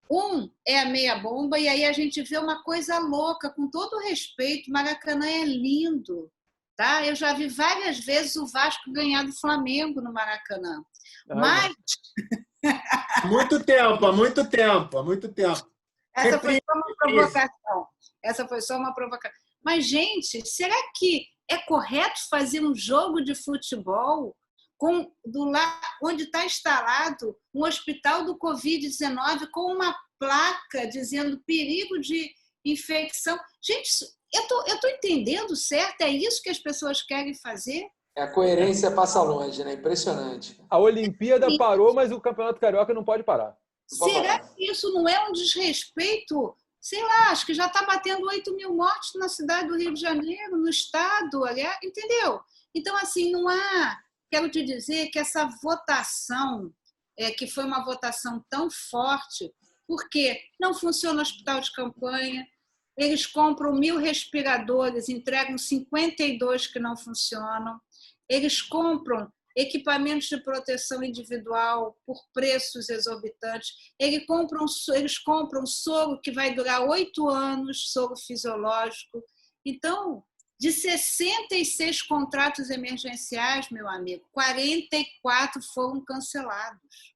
Um é a meia bomba, e aí a gente vê uma coisa louca, com todo respeito, Maracanã é lindo, tá? Eu já vi várias vezes o Vasco ganhar do Flamengo no Maracanã. Mas... Há muito tempo. Essa foi só uma provocação. Mas, gente, será que é correto fazer um jogo de futebol onde está instalado um hospital do Covid-19 com uma placa dizendo perigo de infecção? Gente, eu estou entendendo certo? É isso que as pessoas querem fazer? A coerência passa longe, né? Impressionante. A Olimpíada parou, mas o Campeonato Carioca não pode parar. Será que isso não é um desrespeito? Sei lá, acho que já está batendo 8 mil mortes na cidade do Rio de Janeiro, no estado, aliás, entendeu? Então, assim, não há... Quero te dizer que essa votação, que foi uma votação tão forte, porque não funciona o hospital de campanha, eles compram 1.000 respiradores, entregam 52 que não funcionam, eles compram equipamentos de proteção individual por preços exorbitantes, eles compram soro que vai durar 8 anos, soro fisiológico. Então, de 66 contratos emergenciais, meu amigo, 44 foram cancelados.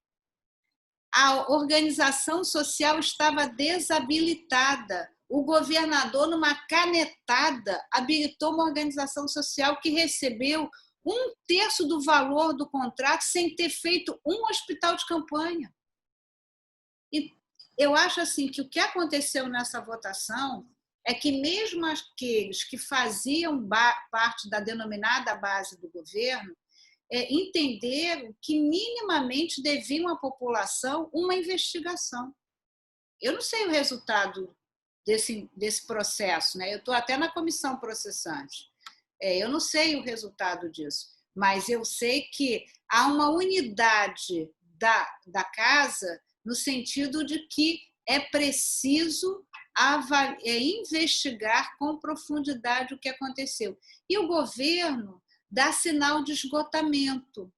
A organização social estava desabilitada. O governador, numa canetada, habilitou uma organização social que recebeu 1/3 do valor do contrato sem ter feito um hospital de campanha. E eu acho assim que o que aconteceu nessa votação é que mesmo aqueles que faziam parte da denominada base do governo entenderam que minimamente deviam à população uma investigação. Eu não sei o resultado desse processo, né? Eu estou até na comissão processante. Eu não sei o resultado disso, mas eu sei que há uma unidade da casa no sentido de que é preciso investigar com profundidade o que aconteceu. E o governo dá sinal de esgotamento,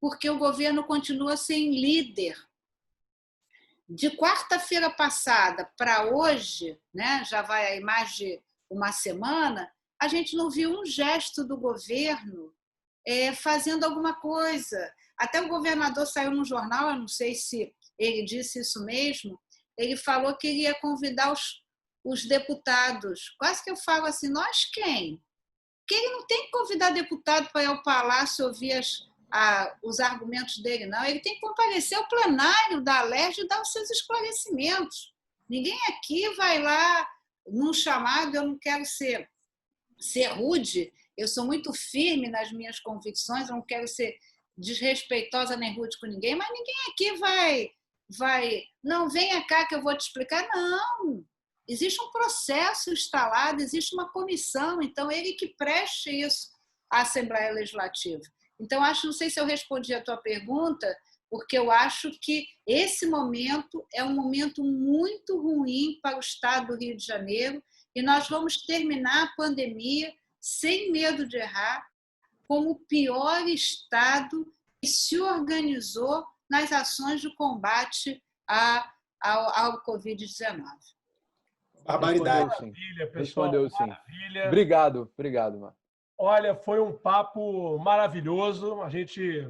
porque o governo continua sem líder. De quarta-feira passada para hoje, né, já vai aí mais de uma semana, a gente não viu um gesto do governo fazendo alguma coisa. Até o governador saiu no jornal, eu não sei se ele disse isso mesmo, ele falou que ele ia convidar os deputados. Quase que eu falo assim, nós quem? Porque ele não tem que convidar deputado para ir ao Palácio ouvir os argumentos dele, não. Ele tem que comparecer ao plenário da Alerj e dar os seus esclarecimentos. Ninguém aqui vai lá num chamado, eu não quero ser rude, eu sou muito firme nas minhas convicções, eu não quero ser desrespeitosa nem rude com ninguém, mas ninguém aqui vai, não, venha cá que eu vou te explicar. Não, existe um processo instalado, existe uma comissão, então ele que preste isso à Assembleia Legislativa. Então, não sei se eu respondi a tua pergunta, porque eu acho que esse momento é um momento muito ruim para o Estado do Rio de Janeiro e nós vamos terminar a pandemia sem medo de errar, como o pior Estado que se organizou nas ações de combate ao Covid-19. Barbaridade. Respondeu sim. Maravilha. Obrigado, Marco. Olha, foi um papo maravilhoso. A gente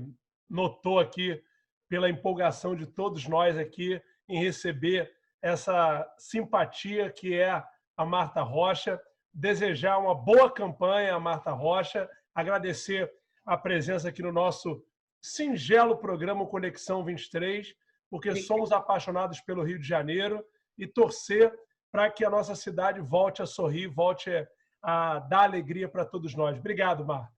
notou aqui, pela empolgação de todos nós aqui, em receber essa simpatia que é a Marta Rocha. Desejar uma boa campanha a Marta Rocha. Agradecer a presença aqui no nosso singelo programa Conexão 23, porque somos apaixonados pelo Rio de Janeiro e torcer para que a nossa cidade volte a sorrir, volte a dar alegria para todos nós. Obrigado, Marta.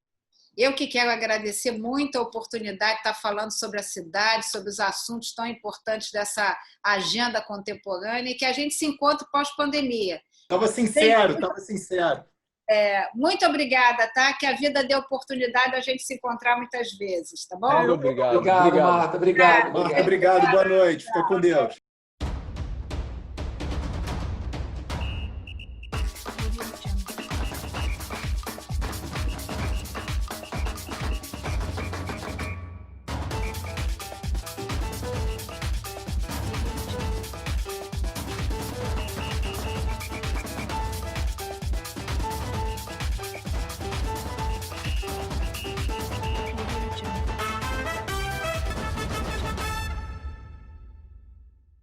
Eu que quero agradecer muito a oportunidade de estar falando sobre a cidade, sobre os assuntos tão importantes dessa agenda contemporânea e que a gente se encontre pós-pandemia. Estava sincero. Muito obrigada, tá? Que a vida dê oportunidade a gente se encontrar muitas vezes, tá bom? Obrigado. Obrigado, Marta. Obrigado. Marta, obrigado. Boa noite. Fica com Deus.